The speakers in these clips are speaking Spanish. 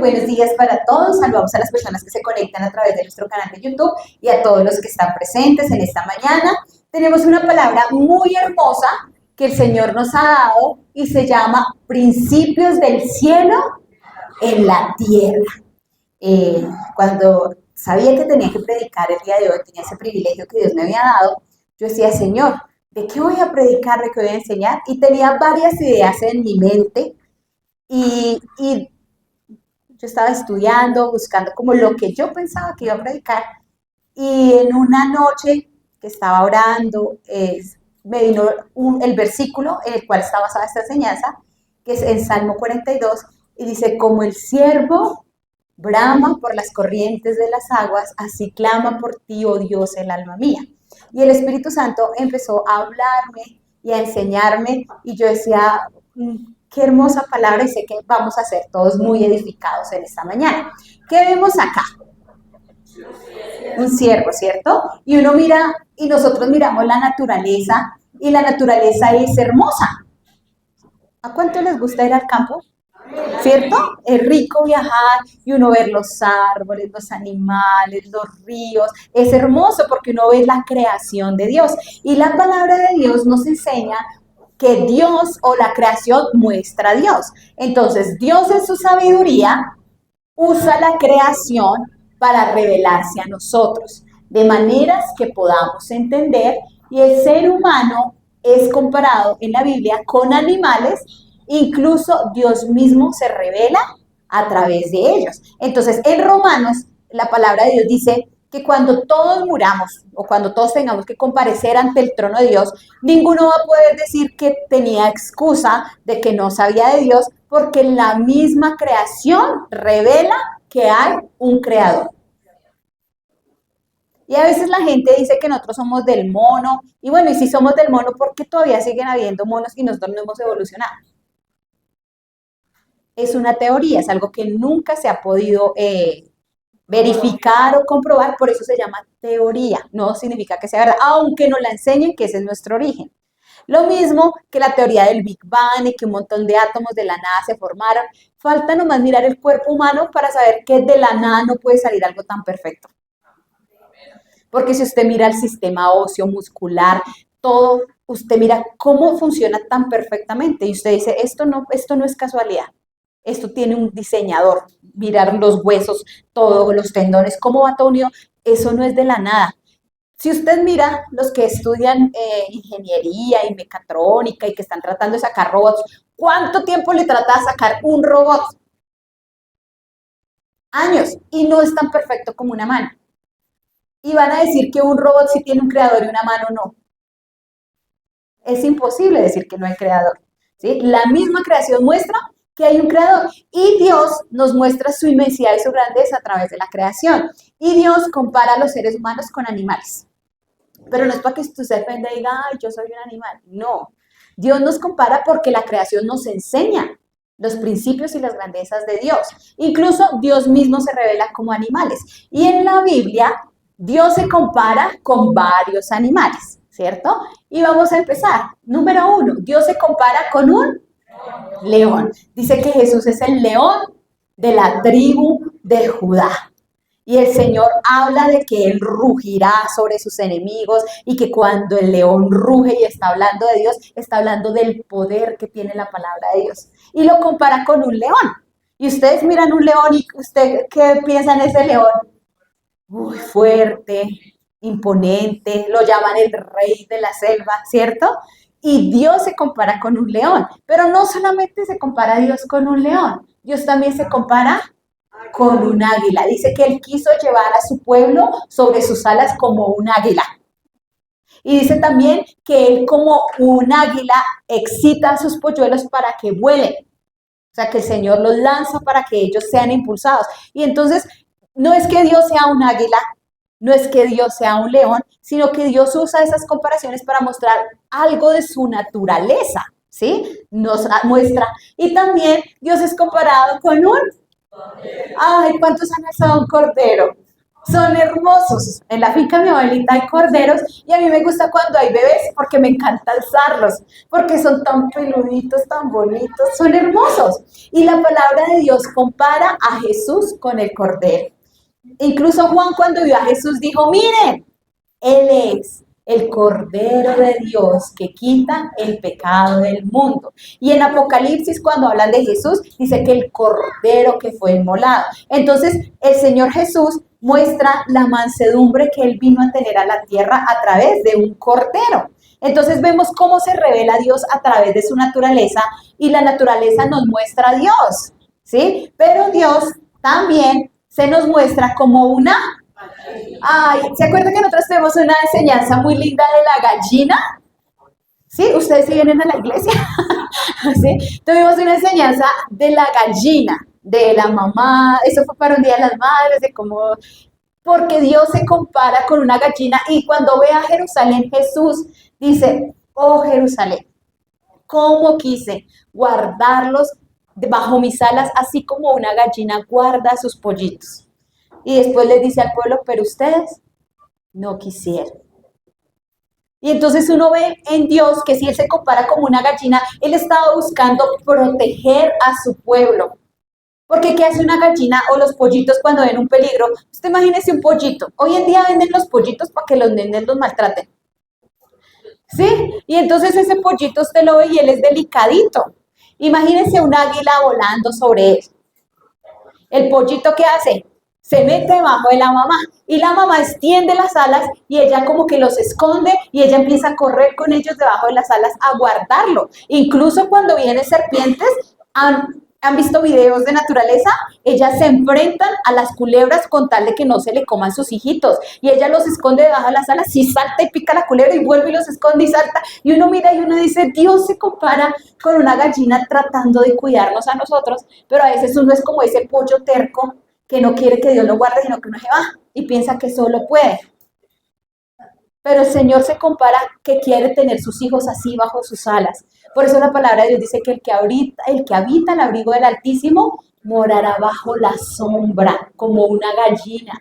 buenos días para todos. Saludamos a las personas que se conectan a través de nuestro canal de YouTube y a todos los que están presentes en esta mañana. Tenemos una palabra muy hermosa que el Señor nos ha dado y se llama principios del cielo en la tierra. Cuando sabía que tenía que predicar el día de hoy, tenía ese privilegio que Dios me había dado, yo decía, Señor, ¿de qué voy a predicar? ¿De qué voy a enseñar? Y tenía varias ideas en mi mente y yo estaba estudiando, buscando como lo que yo pensaba que iba a predicar. Y en una noche que estaba orando, me vino el versículo en el cual está basada esta enseñanza, que es en Salmo 42, y dice, como el ciervo brama por las corrientes de las aguas, así clama por ti, oh Dios, el alma mía. Y el Espíritu Santo empezó a hablarme y a enseñarme, y yo decía, qué hermosa palabra, y sé que vamos a ser todos muy edificados en esta mañana. ¿Qué vemos acá? Un ciervo, ¿cierto? Y uno mira, y nosotros miramos la naturaleza, y la naturaleza es hermosa. ¿A cuánto les gusta ir al campo? ¿Cierto? Es rico viajar y uno ver los árboles, los animales, los ríos. Es hermoso porque uno ve la creación de Dios. Y la palabra de Dios nos enseña que Dios o la creación muestra a Dios. Entonces, Dios en su sabiduría usa la creación para revelarse a nosotros, de maneras que podamos entender, y el ser humano es comparado en la Biblia con animales. Incluso Dios mismo se revela a través de ellos. Entonces, en Romanos, la palabra de Dios dice que cuando todos muramos o cuando todos tengamos que comparecer ante el trono de Dios, ninguno va a poder decir que tenía excusa de que no sabía de Dios, porque la misma creación revela que hay un creador. Y a veces la gente dice que nosotros somos del mono, y bueno, y si somos del mono, ¿por qué todavía siguen habiendo monos y nosotros no hemos evolucionado? Es una teoría, es algo que nunca se ha podido verificar o comprobar, por eso se llama teoría, no significa que sea verdad, aunque nos la enseñen que ese es nuestro origen. Lo mismo que la teoría del Big Bang y que un montón de átomos de la nada se formaron. Falta nomás mirar el cuerpo humano para saber que de la nada no puede salir algo tan perfecto. Porque si usted mira el sistema óseo, muscular, todo, usted mira cómo funciona tan perfectamente y usted dice, esto no es casualidad. Esto tiene un diseñador, mirar los huesos, todos los tendones, cómo va todo unido, eso no es de la nada. Si usted mira los que estudian ingeniería y mecatrónica y que están tratando de sacar robots, ¿cuánto tiempo le trata de sacar un robot? Años, y no es tan perfecto como una mano. Y van a decir que un robot sí tiene un creador y una mano no. Es imposible decir que no hay creador, ¿sí? La misma creación muestra que hay un creador, y Dios nos muestra su inmensidad y su grandeza a través de la creación, y Dios compara a los seres humanos con animales, pero no es para que usted se ofenda y diga, ay, yo soy un animal, no, Dios nos compara porque la creación nos enseña los principios y las grandezas de Dios, incluso Dios mismo se revela como animales, y en la Biblia Dios se compara con varios animales, ¿cierto? Y vamos a empezar. Número 1, Dios se compara con un león. Dice que Jesús es el león de la tribu de Judá. Y el Señor habla de que Él rugirá sobre sus enemigos y que cuando el león ruge y está hablando de Dios, está hablando del poder que tiene la palabra de Dios. Y lo compara con un león. Y ustedes miran un león y ¿usted qué piensa en ese león? Muy fuerte, imponente, lo llaman el rey de la selva, ¿cierto? Y Dios se compara con un león, pero no solamente se compara Dios con un león, Dios también se compara con un águila. Dice que Él quiso llevar a su pueblo sobre sus alas como un águila. Y dice también que Él como un águila excita a sus polluelos para que vuelen. O sea, que el Señor los lanza para que ellos sean impulsados. Y entonces, no es que Dios sea un águila, no es que Dios sea un león, sino que Dios usa esas comparaciones para mostrar algo de su naturaleza, ¿sí? Nos muestra. Y también Dios es comparado con un... Ay, ¿cuántos han alzado un cordero? Son hermosos. En la finca de mi abuelita hay corderos y a mí me gusta cuando hay bebés porque me encanta alzarlos, porque son tan peluditos, tan bonitos, son hermosos. Y la palabra de Dios compara a Jesús con el cordero. Incluso Juan cuando vio a Jesús dijo, miren, Él es el Cordero de Dios que quita el pecado del mundo. Y en Apocalipsis, cuando hablan de Jesús, dice que el Cordero que fue inmolado. Entonces, el Señor Jesús muestra la mansedumbre que Él vino a tener a la tierra a través de un Cordero. Entonces vemos cómo se revela Dios a través de su naturaleza y la naturaleza nos muestra a Dios, ¿sí? Pero Dios también se nos muestra como una... Ay, ¿se acuerdan que nosotros tenemos una enseñanza muy linda de la gallina? ¿Sí? ¿Ustedes sí vienen a la iglesia? ¿Sí? Tuvimos una enseñanza de la gallina, de la mamá, eso fue para un día de las madres, de cómo... Porque Dios se compara con una gallina y cuando ve a Jerusalén, Jesús dice, oh Jerusalén, cómo quise guardarlos bajo mis alas, así como una gallina guarda a sus pollitos. Y después les dice al pueblo, pero ustedes no quisieron. Y entonces uno ve en Dios que si Él se compara como una gallina, Él estaba buscando proteger a su pueblo. Porque ¿qué hace una gallina o los pollitos cuando ven un peligro? Usted imagínese un pollito. Hoy en día venden los pollitos para que los nenes los maltraten. ¿Sí? Y entonces ese pollito usted lo ve y él es delicadito. Imagínese un águila volando sobre él. El pollito, ¿qué hace? Se mete debajo de la mamá y la mamá extiende las alas y ella como que los esconde y ella empieza a correr con ellos debajo de las alas a guardarlo. Incluso cuando vienen serpientes, ¿han visto videos de naturaleza? Ellas se enfrentan a las culebras con tal de que no se le coman sus hijitos y ella los esconde debajo de las alas y salta y pica la culebra y vuelve y los esconde y salta y uno mira y uno dice, Dios se compara con una gallina tratando de cuidarnos a nosotros, pero a veces uno es como ese pollo terco que no quiere que Dios lo guarde, sino que uno se va y piensa que solo puede. Pero el Señor se compara que quiere tener sus hijos así bajo sus alas. Por eso la palabra de Dios dice que el que habita el abrigo del Altísimo morará bajo la sombra, como una gallina.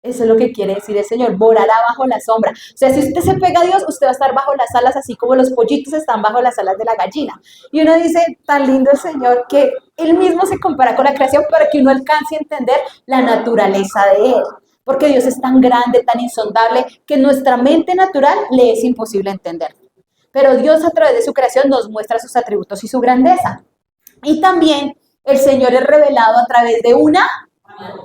Eso es lo que quiere decir el Señor, morará bajo la sombra. O sea, si usted se pega a Dios, usted va a estar bajo las alas, así como los pollitos están bajo las alas de la gallina. Y uno dice, tan lindo el Señor, que Él mismo se compara con la creación para que uno alcance a entender la naturaleza de Él. Porque Dios es tan grande, tan insondable, que nuestra mente natural le es imposible entender. Pero Dios a través de su creación nos muestra sus atributos y su grandeza. Y también el Señor es revelado a través de una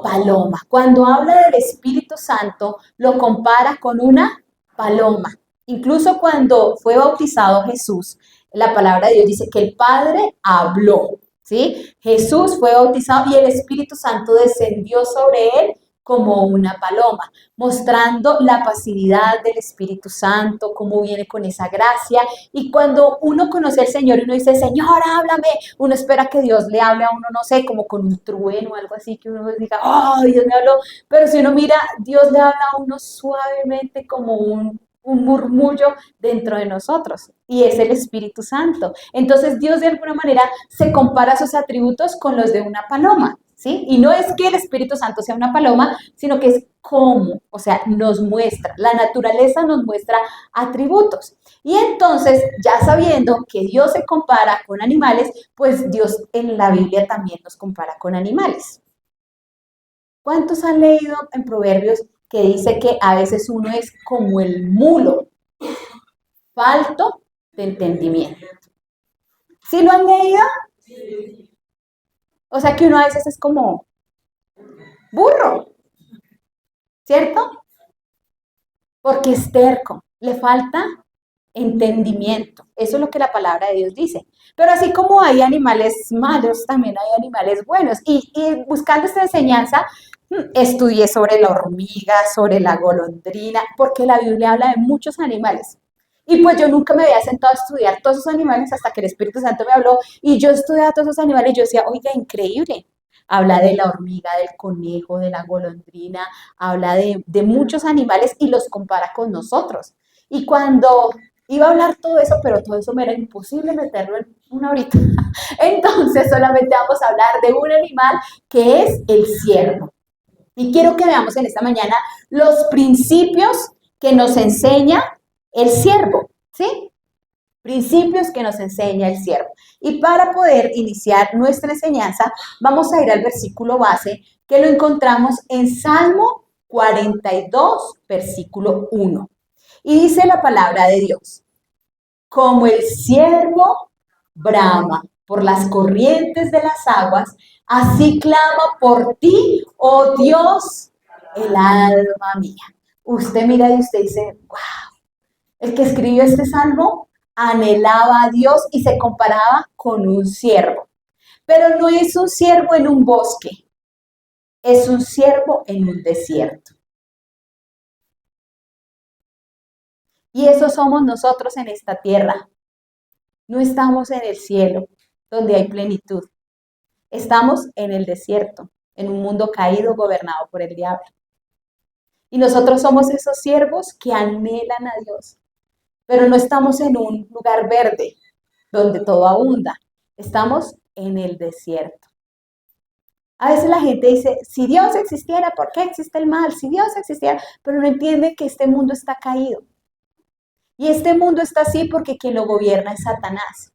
paloma. Cuando habla del Espíritu Santo, lo compara con una paloma. Incluso cuando fue bautizado Jesús, la palabra de Dios dice que el Padre habló, ¿sí? Jesús fue bautizado y el Espíritu Santo descendió sobre él como una paloma, mostrando la pasividad del Espíritu Santo, cómo viene con esa gracia. Y cuando uno conoce al Señor y uno dice, Señor, háblame, uno espera que Dios le hable a uno, no sé, como con un trueno o algo así, que uno diga, oh, Dios me habló. Pero si uno mira, Dios le habla a uno suavemente como un murmullo dentro de nosotros y es el Espíritu Santo. Entonces Dios de alguna manera se compara sus atributos con los de una paloma, ¿sí? Y no es que el Espíritu Santo sea una paloma, sino que es cómo, o sea, nos muestra, la naturaleza nos muestra atributos. Y entonces, ya sabiendo que Dios se compara con animales, pues Dios en la Biblia también nos compara con animales. ¿Cuántos han leído en Proverbios que dice que a veces uno es como el mulo, falto de entendimiento? ¿Sí lo han leído? O sea que uno a veces es como burro, ¿cierto? Porque es terco, le falta entendimiento. Eso es lo que la palabra de Dios dice. Pero así como hay animales malos, también hay animales buenos. Y buscando esta enseñanza, estudié sobre la hormiga, sobre la golondrina, porque la Biblia habla de muchos animales. Y pues yo nunca me había sentado a estudiar todos esos animales hasta que el Espíritu Santo me habló y yo estudiaba todos esos animales y yo decía, oiga, increíble. Habla de la hormiga, del conejo, de la golondrina, habla de muchos animales y los compara con nosotros. Y cuando iba a hablar todo eso, pero todo eso me era imposible meterlo en una horita. Entonces solamente vamos a hablar de un animal que es el ciervo. Y quiero que veamos en esta mañana los principios que nos enseña el siervo, ¿sí? Principios que nos enseña el siervo. Y para poder iniciar nuestra enseñanza, vamos a ir al versículo base que lo encontramos en Salmo 42, versículo 1. Y dice la palabra de Dios: como el siervo brama por las corrientes de las aguas, así clama por ti, oh Dios, el alma mía. Usted mira y usted dice, wow, el que escribió este salmo anhelaba a Dios y se comparaba con un siervo. Pero no es un siervo en un bosque, es un siervo en un desierto. Y eso somos nosotros en esta tierra. No estamos en el cielo, donde hay plenitud. Estamos en el desierto, en un mundo caído gobernado por el diablo. Y nosotros somos esos siervos que anhelan a Dios, pero no estamos en un lugar verde, donde todo abunda. Estamos en el desierto. A veces la gente dice, si Dios existiera, ¿por qué existe el mal? Si Dios existiera, pero no entiende que este mundo está caído. Y este mundo está así porque quien lo gobierna es Satanás.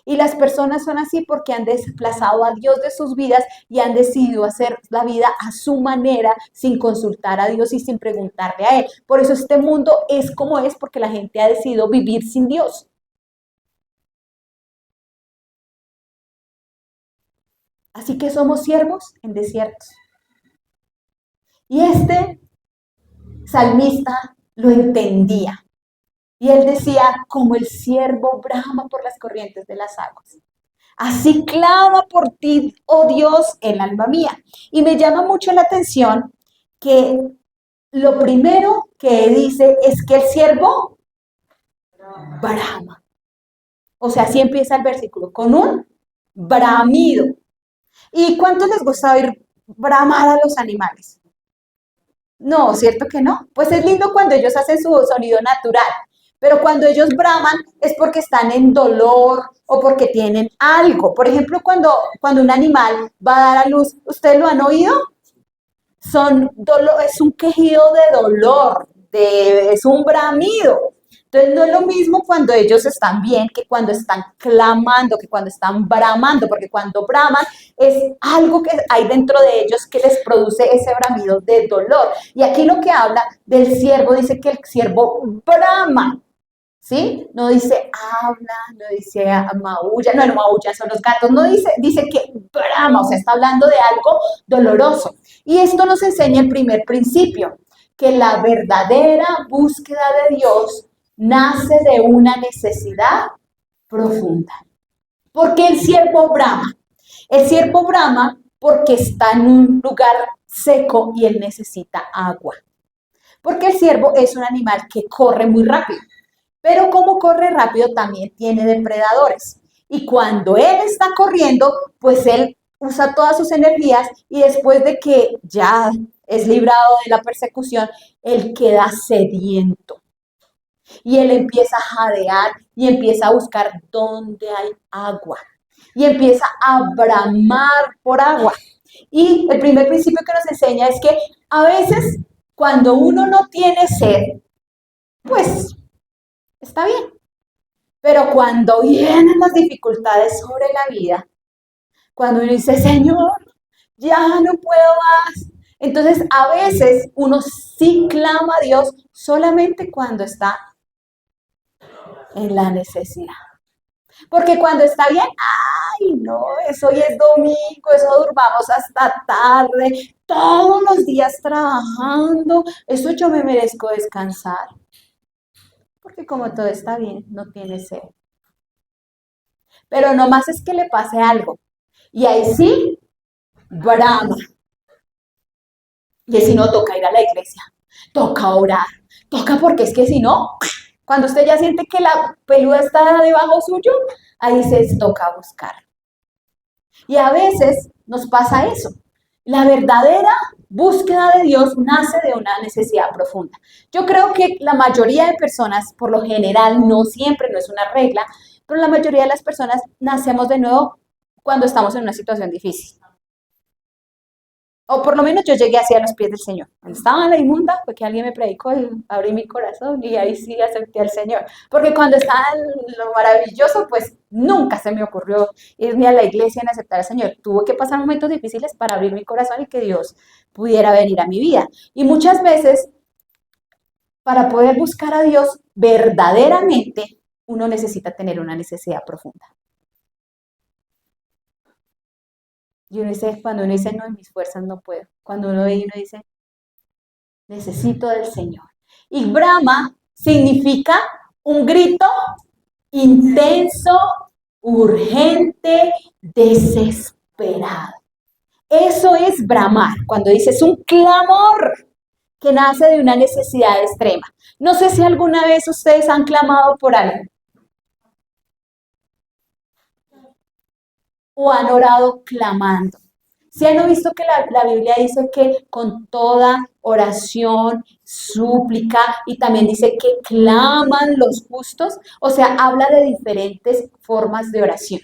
Y las personas son así porque han desplazado a Dios de sus vidas y han decidido hacer la vida a su manera, sin consultar a Dios y sin preguntarle a Él. Por eso este mundo es como es, porque la gente ha decidido vivir sin Dios. Así que somos siervos en desiertos. Y este salmista lo entendía. Y él decía, como el siervo brama por las corrientes de las aguas, así clama por ti, oh Dios, el alma mía. Y me llama mucho la atención que lo primero que dice es que el siervo brama. O sea, así empieza el versículo, con un bramido. ¿Y cuánto les gusta oír bramar a los animales? No, ¿cierto que no? Pues es lindo cuando ellos hacen su sonido natural, pero cuando ellos braman es porque están en dolor o porque tienen algo. Por ejemplo, cuando un animal va a dar a luz, ¿ustedes lo han oído? Es un quejido de dolor, es un bramido. Entonces no es lo mismo cuando ellos están bien que cuando están clamando, que cuando están bramando, porque cuando braman es algo que hay dentro de ellos que les produce ese bramido de dolor. Y aquí lo que habla del siervo, dice que el siervo brama, ¿sí? No dice habla, no dice maulla, no maulla, son los gatos, no dice que brama, o sea, está hablando de algo doloroso. Y esto nos enseña el primer principio, que la verdadera búsqueda de Dios nace de una necesidad profunda. ¿Por qué el siervo brama? El siervo brama porque está en un lugar seco y él necesita agua. Porque el ciervo es un animal que corre muy rápido. Pero como corre rápido también tiene depredadores. Y cuando él está corriendo, pues él usa todas sus energías y después de que ya es librado de la persecución, él queda sediento. Y él empieza a jadear y empieza a buscar dónde hay agua. Y empieza a bramar por agua. Y el primer principio que nos enseña es que a veces cuando uno no tiene sed, pues está bien. Pero cuando vienen las dificultades sobre la vida, cuando uno dice, Señor, ya no puedo más. Entonces, a veces uno sí clama a Dios solamente cuando está en la necesidad. Porque cuando está bien, ay, no, eso hoy es domingo, eso durmamos hasta tarde, todos los días trabajando, eso yo me merezco descansar. Porque como todo está bien, no tiene sed. Pero nomás es que le pase algo. Y ahí sí, brama. Y si no, toca ir a la iglesia, toca orar, toca porque es que si no, cuando usted ya siente que la peluda está debajo suyo, ahí se toca buscar. Y a veces nos pasa eso. La verdadera búsqueda de Dios nace de una necesidad profunda. Yo creo que la mayoría de personas, por lo general, no siempre, no es una regla, pero la mayoría de las personas nacemos de nuevo cuando estamos en una situación difícil. O por lo menos yo llegué así a los pies del Señor. Cuando estaba en la inmunda, fue que alguien me predicó y abrí mi corazón y ahí sí acepté al Señor. Porque cuando estaba en lo maravilloso, pues nunca se me ocurrió irme a la iglesia en aceptar al Señor. Tuve que pasar momentos difíciles para abrir mi corazón y que Dios pudiera venir a mi vida. Y muchas veces, para poder buscar a Dios verdaderamente, uno necesita tener una necesidad profunda. Y uno dice, cuando uno dice, no, en mis fuerzas no puedo. Cuando uno ve y uno dice, necesito del Señor. Y Brahma significa un grito intenso, urgente, desesperado. Eso es bramar, cuando dices un clamor que nace de una necesidad extrema. No sé si alguna vez ustedes han clamado por algo o han orado clamando. Si han visto que la Biblia dice que con toda oración, súplica, y también dice que claman los justos, o sea, habla de diferentes formas de oración.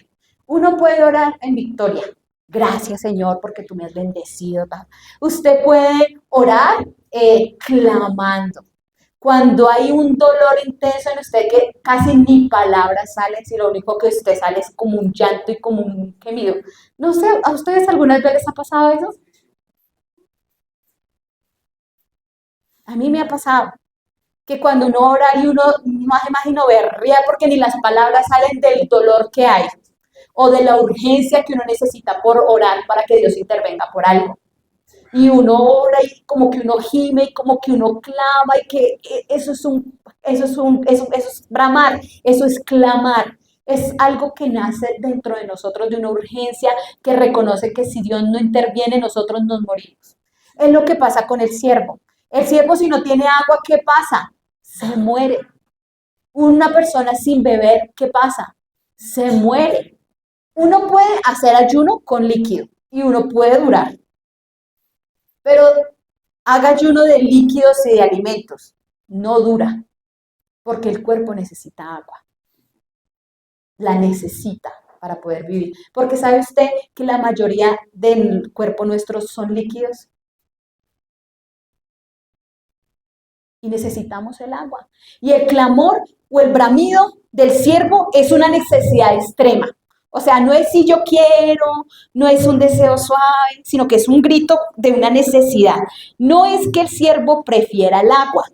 Uno puede orar en victoria. Gracias, Señor, porque tú me has bendecido. Usted puede orar clamando. Cuando hay un dolor intenso en usted que casi ni palabras salen, si lo único que usted sale es como un llanto y como un gemido. No sé, ¿a ustedes algunas veces les ha pasado eso? A mí me ha pasado que cuando uno ora y uno más imagino berrea porque ni las palabras salen del dolor que hay o de la urgencia que uno necesita por orar para que Dios intervenga por algo. Y uno ora y como que uno gime y como que uno clama y que eso es bramar, eso es clamar. Es algo que nace dentro de nosotros de una urgencia que reconoce que si Dios no interviene, nosotros nos morimos. Es lo que pasa con el siervo. El siervo si no tiene agua, ¿qué pasa? Se muere. Una persona sin beber, ¿qué pasa? Se muere. Uno puede hacer ayuno con líquido y uno puede durar, pero haga ayuno de líquidos y de alimentos. No dura, porque el cuerpo necesita agua. La necesita para poder vivir. Porque sabe usted que la mayoría del cuerpo nuestro son líquidos y necesitamos el agua. Y el clamor o el bramido del siervo es una necesidad extrema. O sea, no es si yo quiero, no es un deseo suave, sino que es un grito de una necesidad. No es que el siervo prefiera el agua,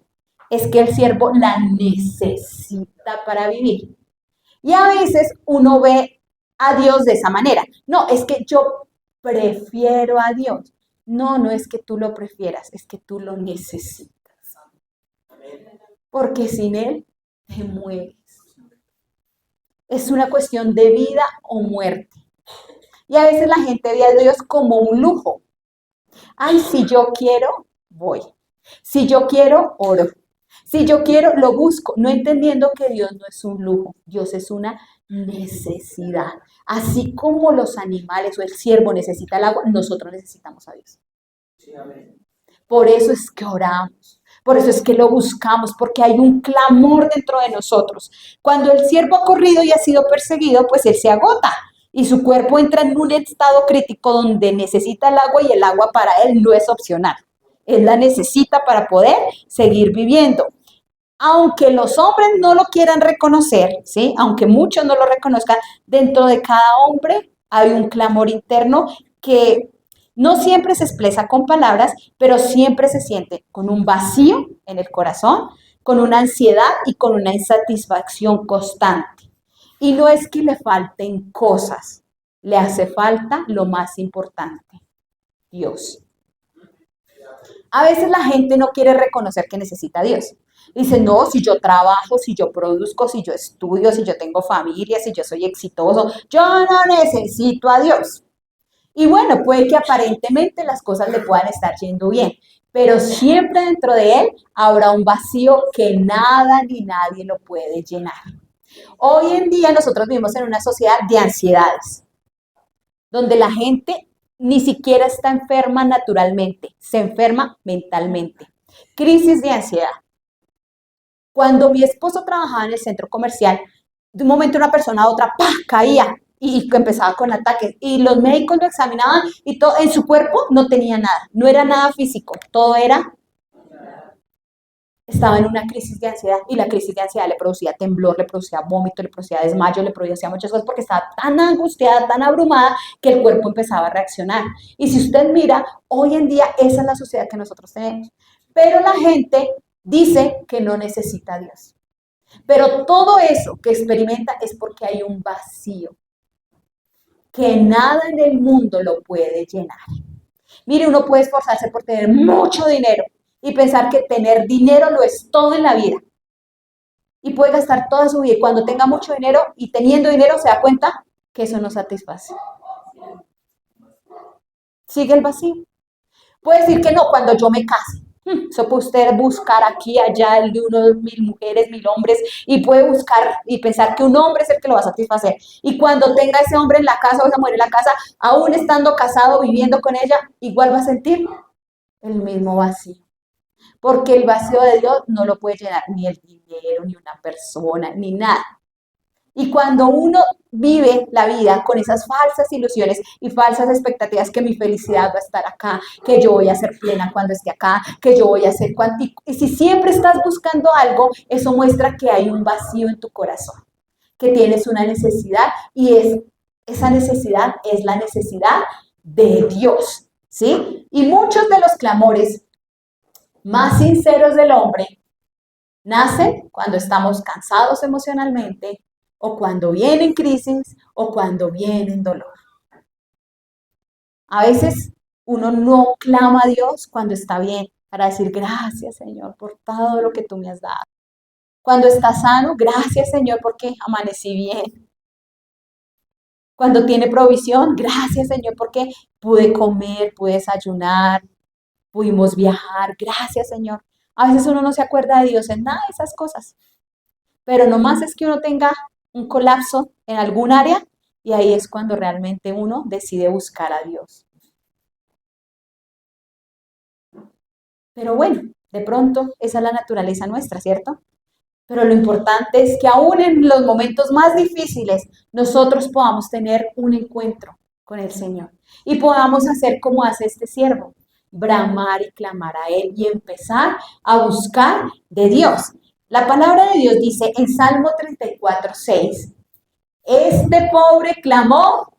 es que el siervo la necesita para vivir. Y a veces uno ve a Dios de esa manera. No, es que yo prefiero a Dios. No, no es que tú lo prefieras, es que tú lo necesitas. Porque sin Él te mueres. Es una cuestión de vida o muerte. Y a veces la gente ve a Dios como un lujo. Ay, si yo quiero, voy. Si yo quiero, oro. Si yo quiero, lo busco, no entendiendo que Dios no es un lujo, Dios es una necesidad. Así como los animales o el ciervo necesita el agua, nosotros necesitamos a Dios. Por eso es que oramos, por eso es que lo buscamos, porque hay un clamor dentro de nosotros. Cuando el siervo ha corrido y ha sido perseguido, pues él se agota y su cuerpo entra en un estado crítico donde necesita el agua y el agua para él no es opcional. Él la necesita para poder seguir viviendo. Aunque los hombres no lo quieran reconocer, ¿sí? Aunque muchos no lo reconozcan, dentro de cada hombre hay un clamor interno que no siempre se expresa con palabras, pero siempre se siente con un vacío en el corazón, con una ansiedad y con una insatisfacción constante. Y no es que le falten cosas, le hace falta lo más importante, Dios. A veces la gente no quiere reconocer que necesita a Dios. Dice, no, si yo trabajo, si yo produzco, si yo estudio, si yo tengo familia, si yo soy exitoso, yo no necesito a Dios. Y bueno, puede que aparentemente las cosas le puedan estar yendo bien, pero siempre dentro de él habrá un vacío que nada ni nadie lo puede llenar. Hoy en día nosotros vivimos en una sociedad de ansiedades, donde la gente ni siquiera está enferma naturalmente, se enferma mentalmente. Crisis de ansiedad. Cuando mi esposo trabajaba en el centro comercial, de un momento una persona a otra, ¡pah!, caía. y empezaba con ataques. Y los médicos lo examinaban y todo, en su cuerpo no tenía nada, no era nada físico, todo era, estaba en una crisis de ansiedad y la crisis de ansiedad le producía temblor, le producía vómito, le producía desmayo, le producía muchas cosas porque estaba tan angustiada, tan abrumada que el cuerpo empezaba a reaccionar. Y si usted mira, hoy en día esa es la sociedad que nosotros tenemos. Pero la gente dice que no necesita a Dios. Pero todo eso que experimenta es porque hay un vacío que nada en el mundo lo puede llenar. Mire, uno puede esforzarse por tener mucho dinero y pensar que tener dinero lo es todo en la vida. Y puede gastar toda su vida y cuando tenga mucho dinero y teniendo dinero se da cuenta que eso no satisface. Sigue el vacío. Puede decir que no cuando yo me case. Eso puede usted buscar aquí, allá, el de unos 1000 mujeres, 1000 hombres, y puede buscar y pensar que un hombre es el que lo va a satisfacer. Y cuando tenga ese hombre en la casa o esa mujer en la casa, aún estando casado, viviendo con ella, igual va a sentir el mismo vacío. Porque el vacío de Dios no lo puede llenar ni el dinero, ni una persona, ni nada. Y cuando uno vive la vida con esas falsas ilusiones y falsas expectativas que mi felicidad va a estar acá, que yo voy a ser plena cuando esté acá, que yo voy a ser cuántico. Y si siempre estás buscando algo, eso muestra que hay un vacío en tu corazón, que tienes una necesidad y esa necesidad es la necesidad de Dios, ¿sí? Y muchos de los clamores más sinceros del hombre nacen cuando estamos cansados emocionalmente, o cuando vienen crisis, o cuando vienen dolor. A veces uno no clama a Dios cuando está bien, para decir gracias Señor por todo lo que tú me has dado. Cuando está sano, gracias Señor porque amanecí bien. Cuando tiene provisión, gracias Señor porque pude comer, pude desayunar, pudimos viajar, gracias Señor. A veces uno no se acuerda de Dios en nada de esas cosas. Pero nomás es que uno tenga un colapso en algún área y ahí es cuando realmente uno decide buscar a Dios. Pero bueno, de pronto esa es la naturaleza nuestra, ¿cierto? Pero lo importante es que aún en los momentos más difíciles nosotros podamos tener un encuentro con el Señor y podamos hacer como hace este siervo, bramar y clamar a Él y empezar a buscar de Dios. La palabra de Dios dice en Salmo 34:6, este pobre clamó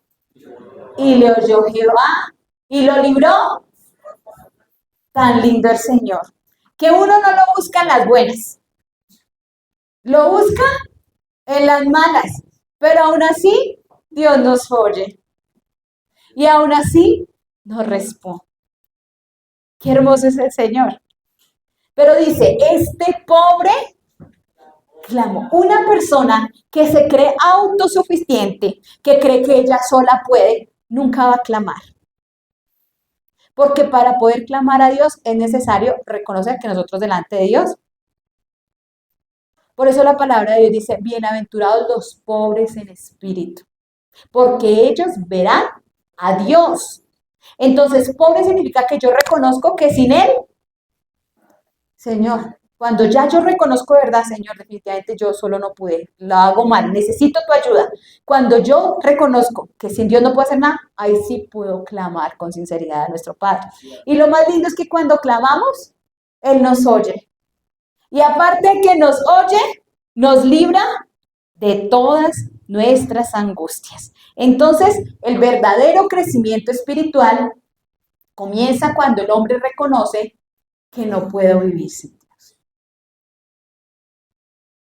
y le oyó Jehová y lo libró. Tan lindo el Señor, que uno no lo busca en las buenas, lo busca en las malas, pero aún así Dios nos oye y aún así nos responde. Qué hermoso es el Señor. Pero dice, este pobre clamó. Una persona que se cree autosuficiente, que cree que ella sola puede, nunca va a clamar. Porque para poder clamar a Dios es necesario reconocer que nosotros delante de Dios. Por eso la palabra de Dios dice, bienaventurados los pobres en espíritu, porque ellos verán a Dios. Entonces, pobre significa que yo reconozco que sin Él, Señor, cuando ya yo reconozco de verdad, Señor, definitivamente yo solo no pude, lo hago mal, necesito tu ayuda. Cuando yo reconozco que sin Dios no puedo hacer nada, ahí sí puedo clamar con sinceridad a nuestro Padre. Y lo más lindo es que cuando clamamos, Él nos oye. Y aparte de que nos oye, nos libra de todas nuestras angustias. Entonces, el verdadero crecimiento espiritual comienza cuando el hombre reconoce que no puedo vivir sin Dios.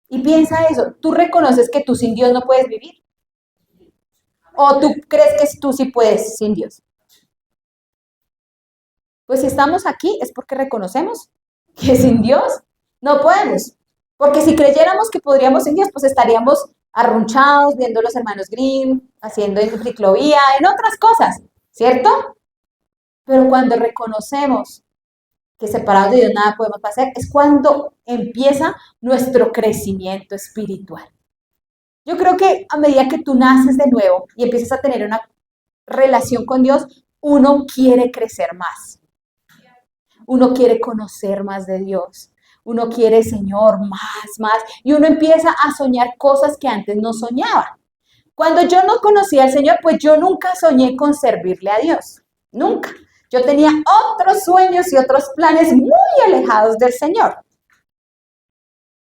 Y piensa eso, ¿tú reconoces que tú sin Dios no puedes vivir? ¿O tú crees que tú sí puedes sin Dios? Pues si estamos aquí es porque reconocemos que sin Dios no podemos. Porque si creyéramos que podríamos sin Dios, pues estaríamos arrunchados, viendo los hermanos Grimm, haciendo enciclovía, en otras cosas, ¿cierto? Pero cuando reconocemos que separados de Dios nada podemos hacer, es cuando empieza nuestro crecimiento espiritual. Yo creo que a medida que tú naces de nuevo y empiezas a tener una relación con Dios, uno quiere crecer más. Uno quiere conocer más de Dios. Uno quiere, Señor, más. Y uno empieza a soñar cosas que antes no soñaba. Cuando yo no conocía al Señor, pues yo nunca soñé con servirle a Dios. Nunca. Yo tenía otros sueños y otros planes muy alejados del Señor.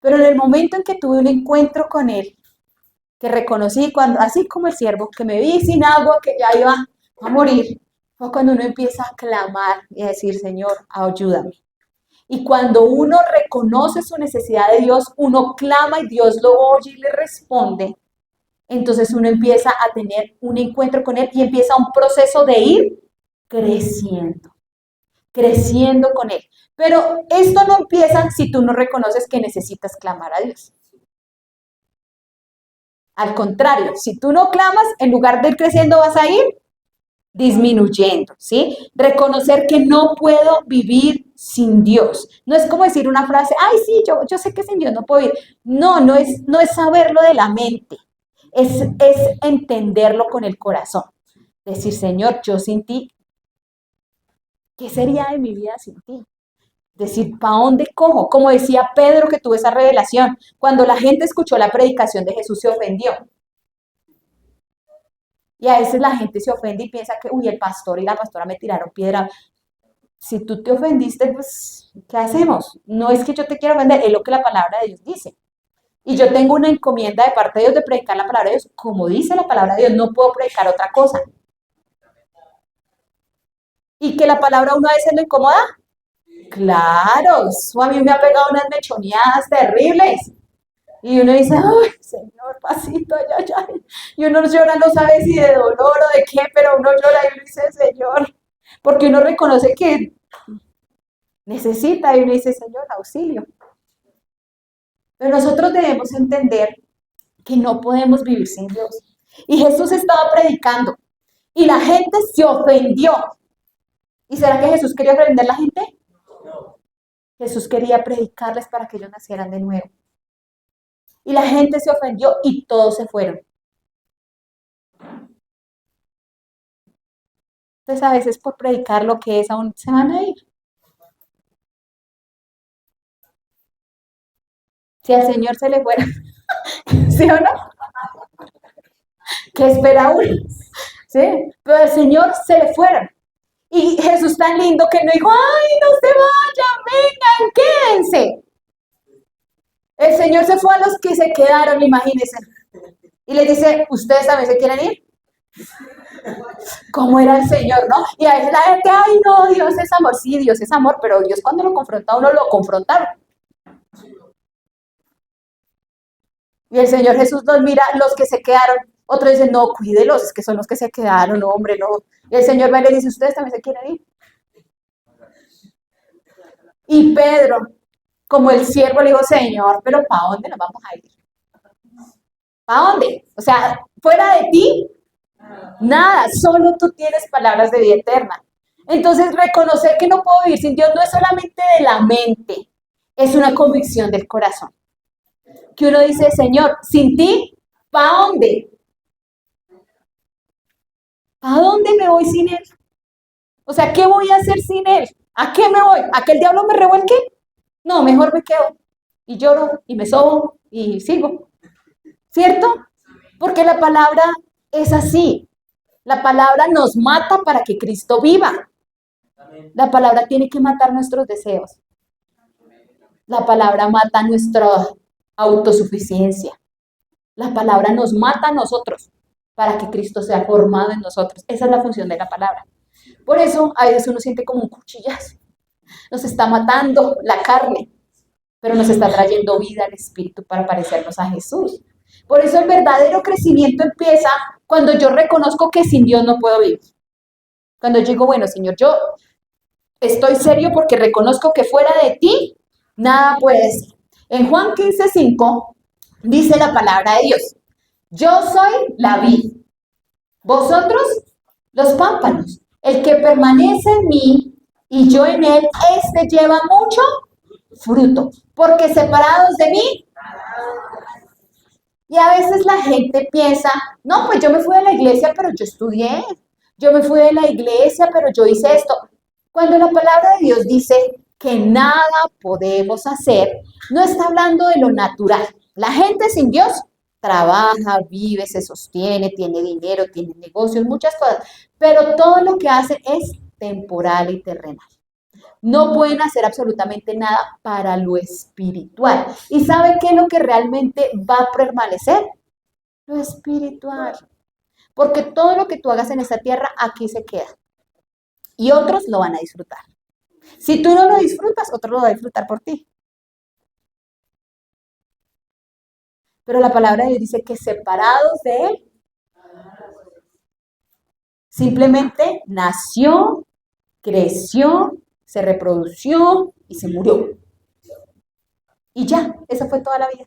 Pero en el momento en que tuve un encuentro con Él, que reconocí cuando, así como el siervo, que me vi sin agua, que ya iba a morir, fue cuando uno empieza a clamar y a decir, Señor, ayúdame. Y cuando uno reconoce su necesidad de Dios, uno clama y Dios lo oye y le responde. Entonces uno empieza a tener un encuentro con Él y empieza un proceso de ir creciendo con Él. Pero esto no empieza si tú no reconoces que necesitas clamar a Dios. Al contrario, si tú no clamas, en lugar de ir creciendo vas a ir disminuyendo, ¿sí? Reconocer que no puedo vivir sin Dios. No es como decir una frase, ay, sí, yo sé que sin Dios no puedo vivir. No es saberlo de la mente, es entenderlo con el corazón. Decir, Señor, yo sin ti, ¿qué sería de mi vida sin ti? Decir, ¿para dónde cojo? Como decía Pedro que tuvo esa revelación, cuando la gente escuchó la predicación de Jesús se ofendió. Y a veces la gente se ofende y piensa que, uy, el pastor y la pastora me tiraron piedra. Si tú te ofendiste, pues, ¿qué hacemos? No es que yo te quiera ofender, es lo que la palabra de Dios dice. Y yo tengo una encomienda de parte de Dios de predicar la palabra de Dios. Como dice la palabra de Dios, no puedo predicar otra cosa. Y que la palabra uno a veces lo incomoda. Claro, eso a mí me ha pegado unas mechoneadas terribles. Y uno dice, ay, Señor, pasito, ay, ay, ay. Y uno llora, no sabe si de dolor o de qué, pero uno llora y uno dice, Señor, porque uno reconoce que necesita y uno dice, Señor, auxilio. Pero nosotros debemos entender que no podemos vivir sin Dios. Y Jesús estaba predicando y la gente se ofendió. ¿Y será que Jesús quería ofender a la gente? No. Jesús quería predicarles para que ellos nacieran de nuevo. Y la gente se ofendió y todos se fueron. Entonces a veces por predicar lo que es aún se van a ir. Si al Señor se le fuera, ¿sí o no? ¿Qué espera uno? ¿Sí? Pero al Señor se le fueron. Y Jesús tan lindo que no dijo, ay, no se vayan, vengan, quédense. El Señor se fue a los que se quedaron, imagínense. Y les dice, ¿ustedes también se quieren ir? ¿Cómo era el Señor, no? Y a veces la gente, ay, no, Dios es amor. Sí, Dios es amor, pero Dios cuando lo confronta a uno, lo confrontaron. Y el Señor Jesús nos mira, los que se quedaron. Otros dicen, no, cuídelos, es que son los que se quedaron, no, hombre, no. Y el Señor va y le dice, ¿ustedes también se quieren ir? Y Pedro, como el siervo, le dijo, Señor, ¿pero para dónde nos vamos a ir? ¿Para dónde? O sea, fuera de ti, nada, solo tú tienes palabras de vida eterna. Entonces, reconocer que no puedo vivir sin Dios no es solamente de la mente, es una convicción del corazón. Que uno dice, Señor, sin ti, ¿para dónde? ¿A dónde me voy sin Él? O sea, ¿qué voy a hacer sin Él? ¿A qué me voy? ¿A que el diablo me revuelque? No, mejor me quedo y lloro y me sobo y sigo. ¿Cierto? Porque la palabra es así. La palabra nos mata para que Cristo viva. La palabra tiene que matar nuestros deseos. La palabra mata nuestra autosuficiencia. La palabra nos mata a nosotros para que Cristo sea formado en nosotros. Esa es la función de la palabra. Por eso a veces uno siente como un cuchillazo. Nos está matando la carne, pero nos está trayendo vida al Espíritu para parecernos a Jesús. Por eso el verdadero crecimiento empieza cuando yo reconozco que sin Dios no puedo vivir. Cuando yo digo, bueno, Señor, yo estoy serio porque reconozco que fuera de ti nada puede ser. En Juan 15:5 dice la palabra de Dios, yo soy la vid, vosotros los pámpanos. El que permanece en mí y yo en él, este lleva mucho fruto, porque separados de mí. Y a veces la gente piensa, no, pues yo me fui de la iglesia, pero yo estudié. Yo me fui de la iglesia, pero yo hice esto. Cuando la palabra de Dios dice que nada podemos hacer, no está hablando de lo natural. La gente sin Dios trabaja, vive, se sostiene, tiene dinero, tiene negocios, muchas cosas, pero todo lo que hace es temporal y terrenal. No pueden hacer absolutamente nada para lo espiritual. ¿Y sabe qué es lo que realmente va a permanecer? Lo espiritual. Porque todo lo que tú hagas en esta tierra aquí se queda. Y otros lo van a disfrutar. Si tú no lo disfrutas, otro lo va a disfrutar por ti. Pero la palabra de Dios dice que separados de Él, simplemente nació, creció, se reprodució y se murió. Y ya, esa fue toda la vida.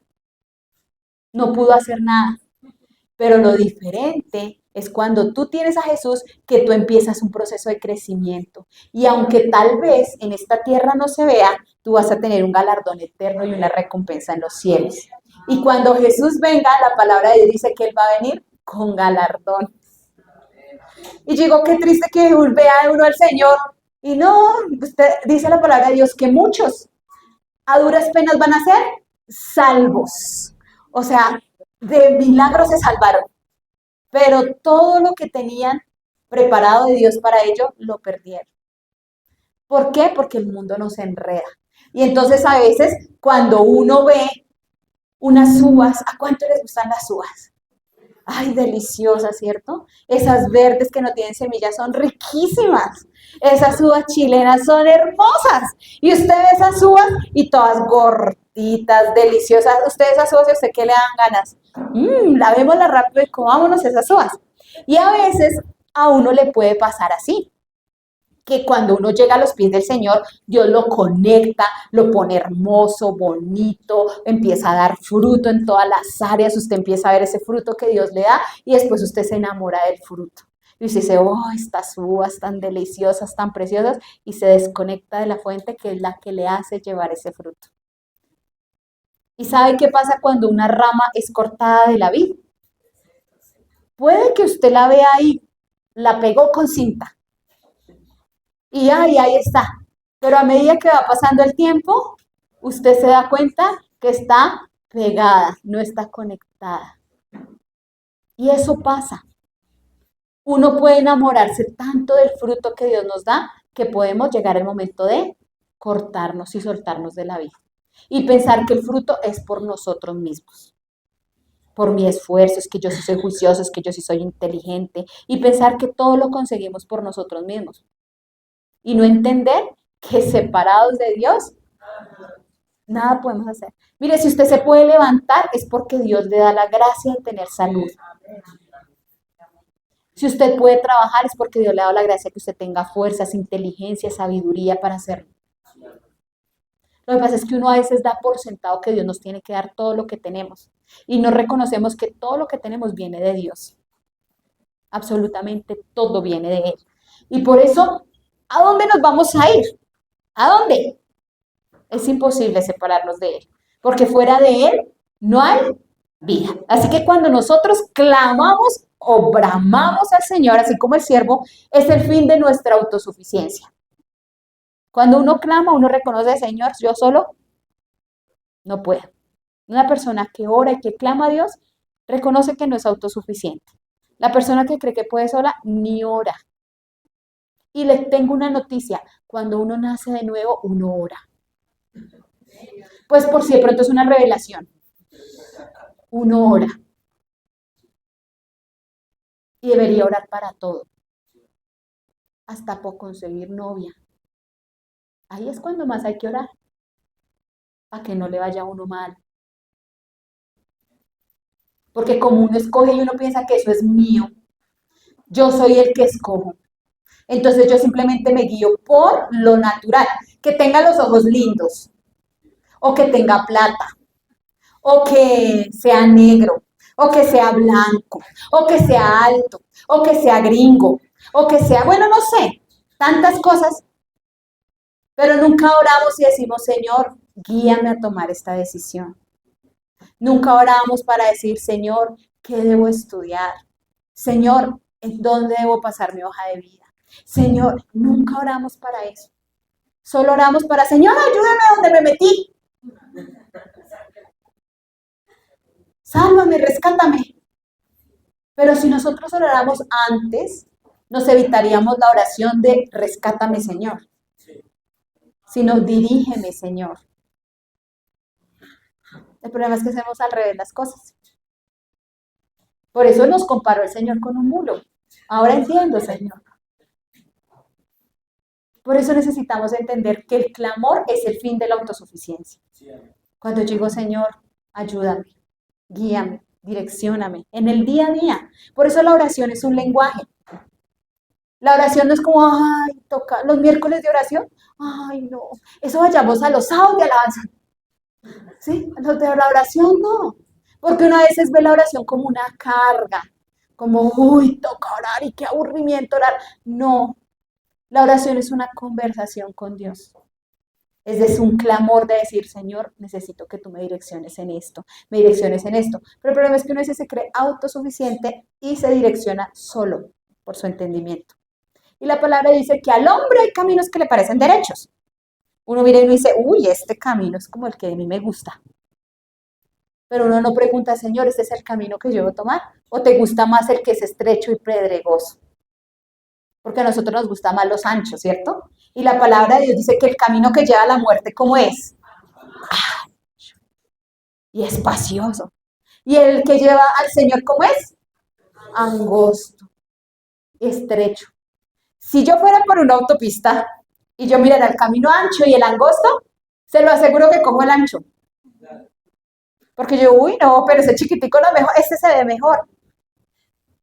No pudo hacer nada. Pero lo diferente es cuando tú tienes a Jesús que tú empiezas un proceso de crecimiento. Y aunque tal vez en esta tierra no se vea, tú vas a tener un galardón eterno y una recompensa en los cielos. Y cuando Jesús venga, la palabra de Dios dice que Él va a venir con galardón. Y yo digo, qué triste que vea uno al Señor. Y no, usted dice la palabra de Dios que muchos a duras penas van a ser salvos. O sea, de milagro se salvaron. Pero todo lo que tenían preparado de Dios para ello, lo perdieron. ¿Por qué? Porque el mundo nos enreda. Y entonces a veces cuando uno ve unas uvas, ¿a cuánto les gustan las uvas? Ay, deliciosas, ¿cierto? Esas verdes que no tienen semillas son riquísimas. Esas uvas chilenas son hermosas. Y usted ve esas uvas y todas gorditas, deliciosas. Usted esas uvas, ¿y usted qué le dan ganas? Lavémoslas rápido y comámonos esas uvas. Y a veces a uno le puede pasar así, que cuando uno llega a los pies del Señor, Dios lo conecta, lo pone hermoso, bonito, empieza a dar fruto en todas las áreas, usted empieza a ver ese fruto que Dios le da y después usted se enamora del fruto. Y usted dice, oh, estas uvas tan deliciosas, tan preciosas, y se desconecta de la fuente que es la que le hace llevar ese fruto. ¿Y sabe qué pasa cuando una rama es cortada de la vid? Puede que usted la vea ahí, la pegó con cinta, y ahí está. Pero a medida que va pasando el tiempo, usted se da cuenta que está pegada, no está conectada. Y eso pasa. Uno puede enamorarse tanto del fruto que Dios nos da que podemos llegar al momento de cortarnos y soltarnos de la vida. Y pensar que el fruto es por nosotros mismos, por mi esfuerzo, es que yo sí soy juicioso, es que yo sí soy inteligente. Y pensar que todo lo conseguimos por nosotros mismos. Y no entender que separados de Dios, nada podemos hacer. Mire, si usted se puede levantar es porque Dios le da la gracia de tener salud. Si usted puede trabajar es porque Dios le ha dado la gracia que usted tenga fuerzas, inteligencia, sabiduría para hacerlo. Lo que pasa es que uno a veces da por sentado que Dios nos tiene que dar todo lo que tenemos y no reconocemos que todo lo que tenemos viene de Dios. Absolutamente todo viene de Él. Y por eso, ¿a dónde nos vamos a ir? ¿A dónde? Es imposible separarnos de Él, porque fuera de Él no hay vida. Así que cuando nosotros clamamos o bramamos al Señor, así como el siervo, es el fin de nuestra autosuficiencia. Cuando uno clama, uno reconoce, Señor, yo solo no puedo. Una persona que ora y que clama a Dios, reconoce que no es autosuficiente. La persona que cree que puede sola, ni ora. Y les tengo una noticia, cuando uno nace de nuevo, uno ora. Pues por si de pronto es una revelación. Uno ora. Y debería orar para todo. Hasta por conseguir novia. Ahí es cuando más hay que orar. Para que no le vaya a uno mal. Porque como uno escoge y uno piensa que eso es mío, yo soy el que escojo. Entonces yo simplemente me guío por lo natural. Que tenga los ojos lindos. O que tenga plata. O que sea negro. O que sea blanco. O que sea alto. O que sea gringo. O que sea, bueno, no sé. Tantas cosas. Pero nunca oramos y decimos, Señor, guíame a tomar esta decisión. Nunca oramos para decir, Señor, ¿qué debo estudiar? Señor, ¿en dónde debo pasar mi hoja de vida? Señor, nunca oramos para eso. Solo oramos para, Señor, ayúdame a donde me metí. sálvame, rescátame. Pero si nosotros oráramos antes, nos evitaríamos la oración de rescátame, Señor. Sino dirígeme, Señor. El problema es que hacemos al revés las cosas. Por eso nos comparó el Señor con un mulo. Ahora entiendo, Señor. Por eso necesitamos entender que el clamor es el fin de la autosuficiencia. Cuando yo digo, Señor, ayúdame, guíame, direccióname, en el día a día. Por eso la oración es un lenguaje. La oración no es como, ay, toca los miércoles de oración. Ay, no, eso vayamos a los sábados de alabanza. ¿Sí? Los de la oración no. Porque una vez ve la oración como una carga, como, uy, toca orar y qué aburrimiento orar. No, la oración es una conversación con Dios. Es un clamor de decir, Señor, necesito que tú me direcciones en esto, me direcciones en esto. Pero el problema es que uno se cree autosuficiente y se direcciona solo por su entendimiento. Y la palabra dice que al hombre hay caminos que le parecen derechos. Uno mira y uno dice, uy, este camino es como el que a mí me gusta. Pero uno no pregunta, Señor, ¿este es el camino que yo debo tomar? ¿O te gusta más el que es estrecho y pedregoso? Porque a nosotros nos gusta más los anchos, ¿cierto? Y la palabra de Dios dice que el camino que lleva a la muerte, ¿cómo es? Y espacioso. Y el que lleva al Señor, ¿cómo es? Angosto y estrecho. Si yo fuera por una autopista y yo mirara el camino ancho y el angosto, se lo aseguro que cojo el ancho. Porque yo, uy, no, pero ese chiquitico no mejor, este se ve mejor.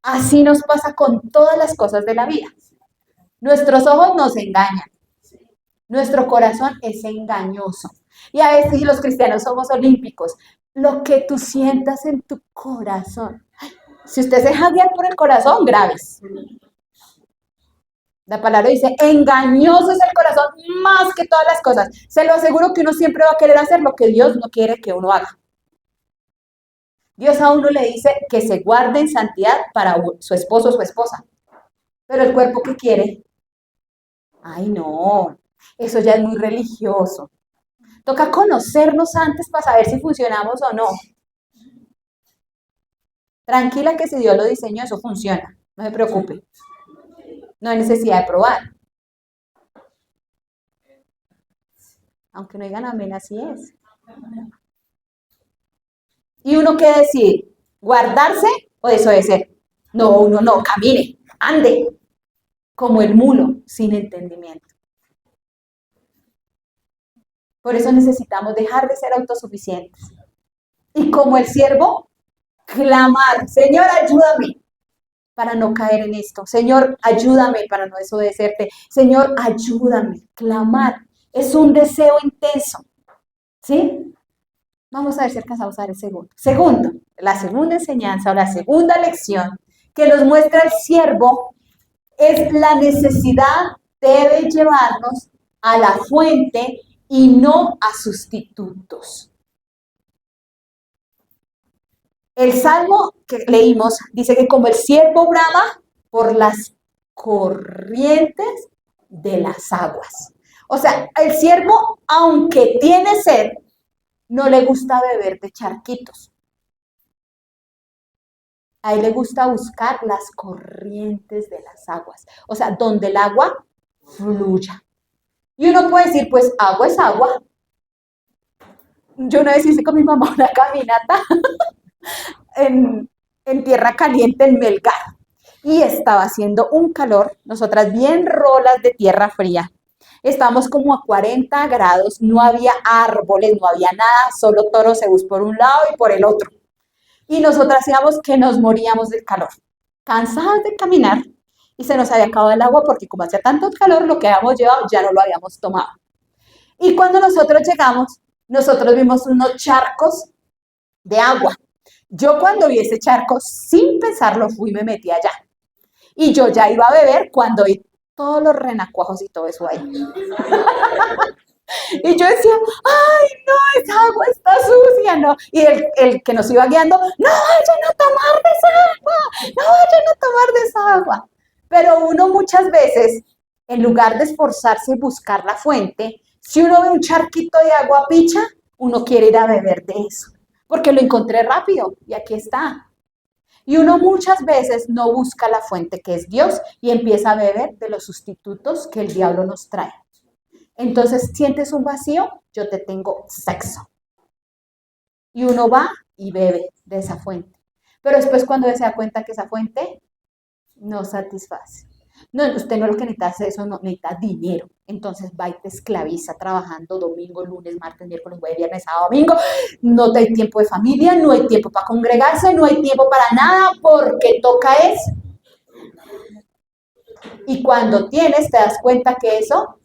Así nos pasa con todas las cosas de la vida. Nuestros ojos nos engañan. Nuestro corazón es engañoso. Y a veces los cristianos somos olímpicos. Lo que tú sientas en tu corazón. Si usted se deja guiar por el corazón, graves. La palabra dice, engañoso es el corazón más que todas las cosas. Se lo aseguro que uno siempre va a querer hacer lo que Dios no quiere que uno haga. Dios a uno le dice que se guarde en santidad para su esposo o su esposa. Pero el cuerpo que quiere, ay no, eso ya es muy religioso. Toca conocernos antes para saber si funcionamos o no. Tranquila que si Dios lo diseñó, eso funciona. No se preocupe. No hay necesidad de probar. Aunque no digan amén, así es. ¿Y uno qué decide? ¿Guardarse o desobedecer? No, uno no, camine, ande, como el mulo, sin entendimiento. Por eso necesitamos dejar de ser autosuficientes. Y como el siervo, clamar, Señor, ayúdame para no caer en esto. Señor, ayúdame para no desobedecerte. Señor, ayúdame. Clamar es un deseo intenso. ¿Sí? Vamos a ver si alcanzamos a ver el segundo. Segundo, la segunda enseñanza o la segunda lección que nos muestra el siervo es la necesidad debe llevarnos a la fuente y no a sustitutos. El salmo que leímos dice que como el siervo brama por las corrientes de las aguas. O sea, el siervo, aunque tiene sed, no le gusta beber de charquitos. A él le gusta buscar las corrientes de las aguas. O sea, donde el agua fluya. Y uno puede decir, pues agua es agua. Yo una vez hice con mi mamá una caminata en tierra caliente en Melgar. Y estaba haciendo un calor, nosotras bien rolas de tierra fría. Estábamos como a 40 grados, no había árboles, no había nada, solo toros cebús por un lado y por el otro. Y nosotras íbamos que nos moríamos del calor, cansadas de caminar, y se nos había acabado el agua porque como hacía tanto calor, lo que habíamos llevado ya no lo habíamos tomado. Y cuando nosotros llegamos, nosotros vimos unos charcos de agua. Yo cuando vi ese charco, sin pensarlo, fui y me metí allá. Y yo ya iba a beber cuando vi todos los renacuajos y todo eso ahí. Y yo decía, ay, no, esa agua está sucia, ¿no? Y el que nos iba guiando, no vayan a tomar de esa agua, no vayan a tomar de esa agua. Pero uno muchas veces, en lugar de esforzarse y buscar la fuente, si uno ve un charquito de agua picha, uno quiere ir a beber de eso. porque lo encontré rápido y aquí está. Y uno muchas veces no busca la fuente que es Dios y empieza a beber de los sustitutos que el diablo nos trae. Entonces, ¿sientes un vacío? Yo te tengo sexo. Y uno va y bebe de esa fuente. Pero después cuando se da cuenta que esa fuente no satisface. No, usted no lo que necesita es eso, no necesita dinero. Entonces va y te esclaviza trabajando domingo, lunes, martes, miércoles, jueves, viernes, sábado, domingo. No hay tiempo de familia, no hay tiempo para congregarse, no hay tiempo para nada porque toca eso. Y cuando tienes, te das cuenta que eso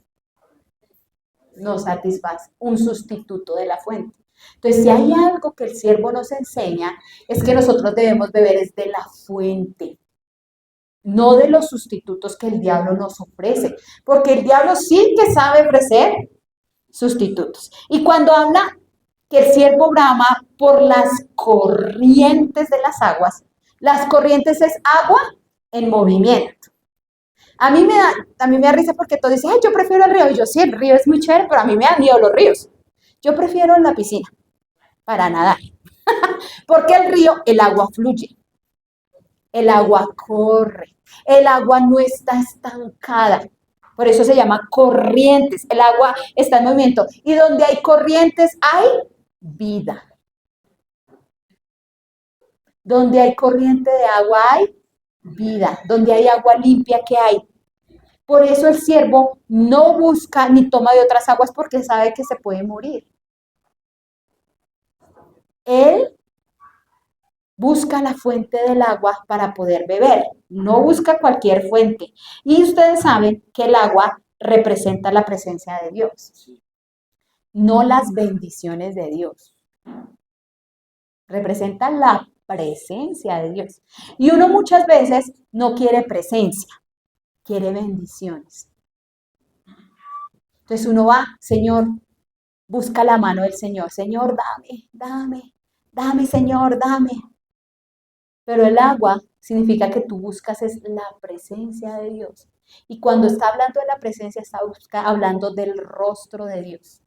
no satisface, un sustituto de la fuente. Entonces, si hay algo que el siervo nos enseña, es que nosotros debemos beber es de la fuente, no de los sustitutos que el diablo nos ofrece, porque el diablo sí que sabe ofrecer sustitutos. Y cuando habla que el siervo brama por las corrientes de las corrientes es agua en movimiento. A mí me da risa porque todos dicen, ay, yo prefiero el río. Y yo sí, el río es muy chévere, pero a mí me dan miedo los ríos. Yo prefiero la piscina para nadar. Porque el río, el agua fluye, el agua corre, el agua no está estancada. Por eso se llama corrientes. El agua está en movimiento. Y donde hay corrientes hay vida. Donde hay corriente de agua hay vida. Donde hay agua limpia, ¿qué hay? Por eso el siervo no busca ni toma de otras aguas porque sabe que se puede morir. Él busca la fuente del agua para poder beber, no busca cualquier fuente. Y ustedes saben que el agua representa la presencia de Dios, no las bendiciones de Dios. Representa la presencia de Dios. Y uno muchas veces no quiere presencia, quiere bendiciones. Entonces uno va, Señor, busca la mano del Señor. Señor, dame, Señor, dame. Pero el agua significa que tú buscas es la presencia de Dios. Y cuando está hablando de la presencia, está hablando del rostro de Dios.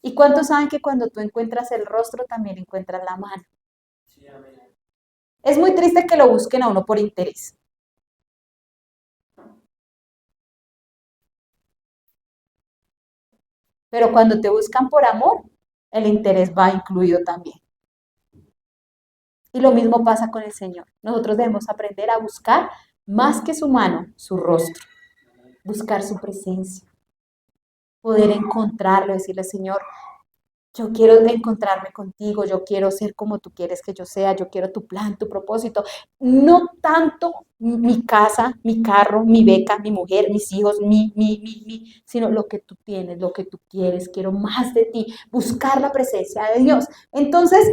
¿Y cuántos saben que cuando tú encuentras el rostro, también encuentras la mano? Es muy triste que lo busquen a uno por interés. Pero cuando te buscan por amor, el interés va incluido también. Y lo mismo pasa con el Señor. Nosotros debemos aprender a buscar más que su mano, su rostro. Buscar su presencia. Poder encontrarlo, decirle, Señor, yo quiero encontrarme contigo, yo quiero ser como tú quieres que yo sea, yo quiero tu plan, tu propósito. No tanto mi casa, mi carro, mi beca, mi mujer, mis hijos, sino lo que tú tienes, lo que tú quieres. Quiero más de ti, buscar la presencia de Dios. Entonces,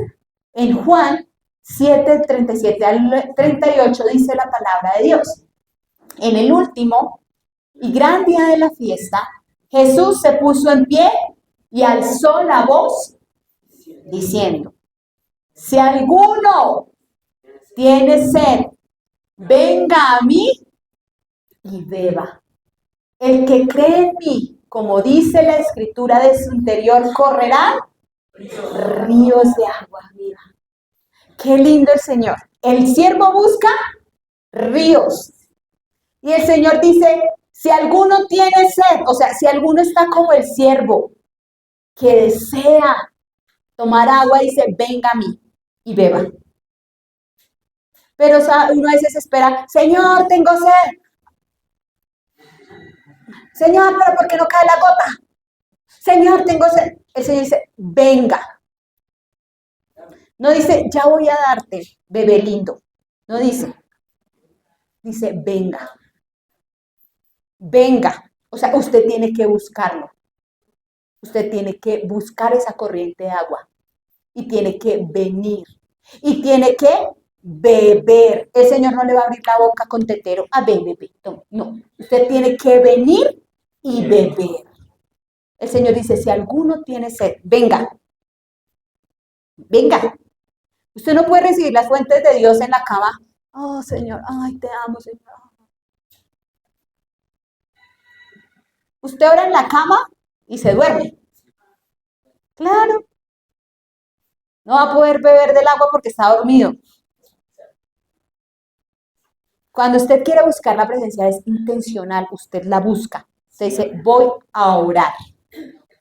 en Juan 7:37 al 38 dice la palabra de Dios. En el último y gran día de la fiesta, Jesús se puso en pie y alzó la voz diciendo, si alguno tiene sed, venga a mí y beba. El que cree en mí, como dice la escritura, de su interior correrán ríos de agua viva. Qué lindo el Señor. El siervo busca ríos. Y el Señor dice, si alguno tiene sed, o sea, si alguno está como el siervo, que desea tomar agua, dice, venga a mí y beba. Pero uno a veces espera, Señor, tengo sed. Señor, pero ¿por qué no cae la gota? Señor, tengo sed. El Señor dice, venga. No dice, ya voy a darte, bebé lindo. No dice, dice, venga. Venga. O sea, usted tiene que buscarlo. Usted tiene que buscar esa corriente de agua. Y tiene que venir. Y tiene que beber. El Señor no le va a abrir la boca con tetero a bebé. No. Usted tiene que venir y beber. El Señor dice, si alguno tiene sed, venga. Venga. Usted no puede recibir las fuentes de Dios en la cama. Oh, Señor, ay, te amo, Señor. Usted ora en la cama y se duerme. Claro. No va a poder beber del agua porque está dormido. Cuando usted quiere buscar la presencia es intencional, usted la busca. Usted dice, voy a orar.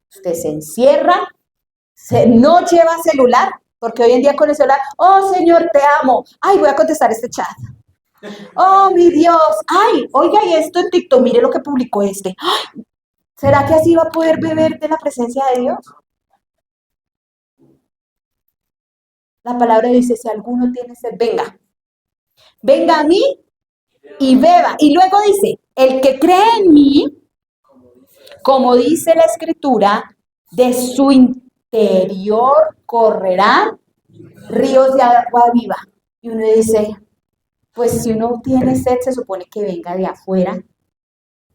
Usted se encierra, no lleva celular, porque hoy en día con el celular, oh Señor, te amo. Ay, voy a contestar este chat. Oh, mi Dios. Ay, oiga, y esto en TikTok, mire lo que publicó este. Ay, ¿será que así va a poder beber de la presencia de Dios? La palabra dice, si alguno tiene sed, venga. Venga a mí y beba. Y luego dice, el que cree en mí, como dice la escritura, de su interior correrán ríos de agua viva. Y uno dice, pues si uno tiene sed, se supone que venga de afuera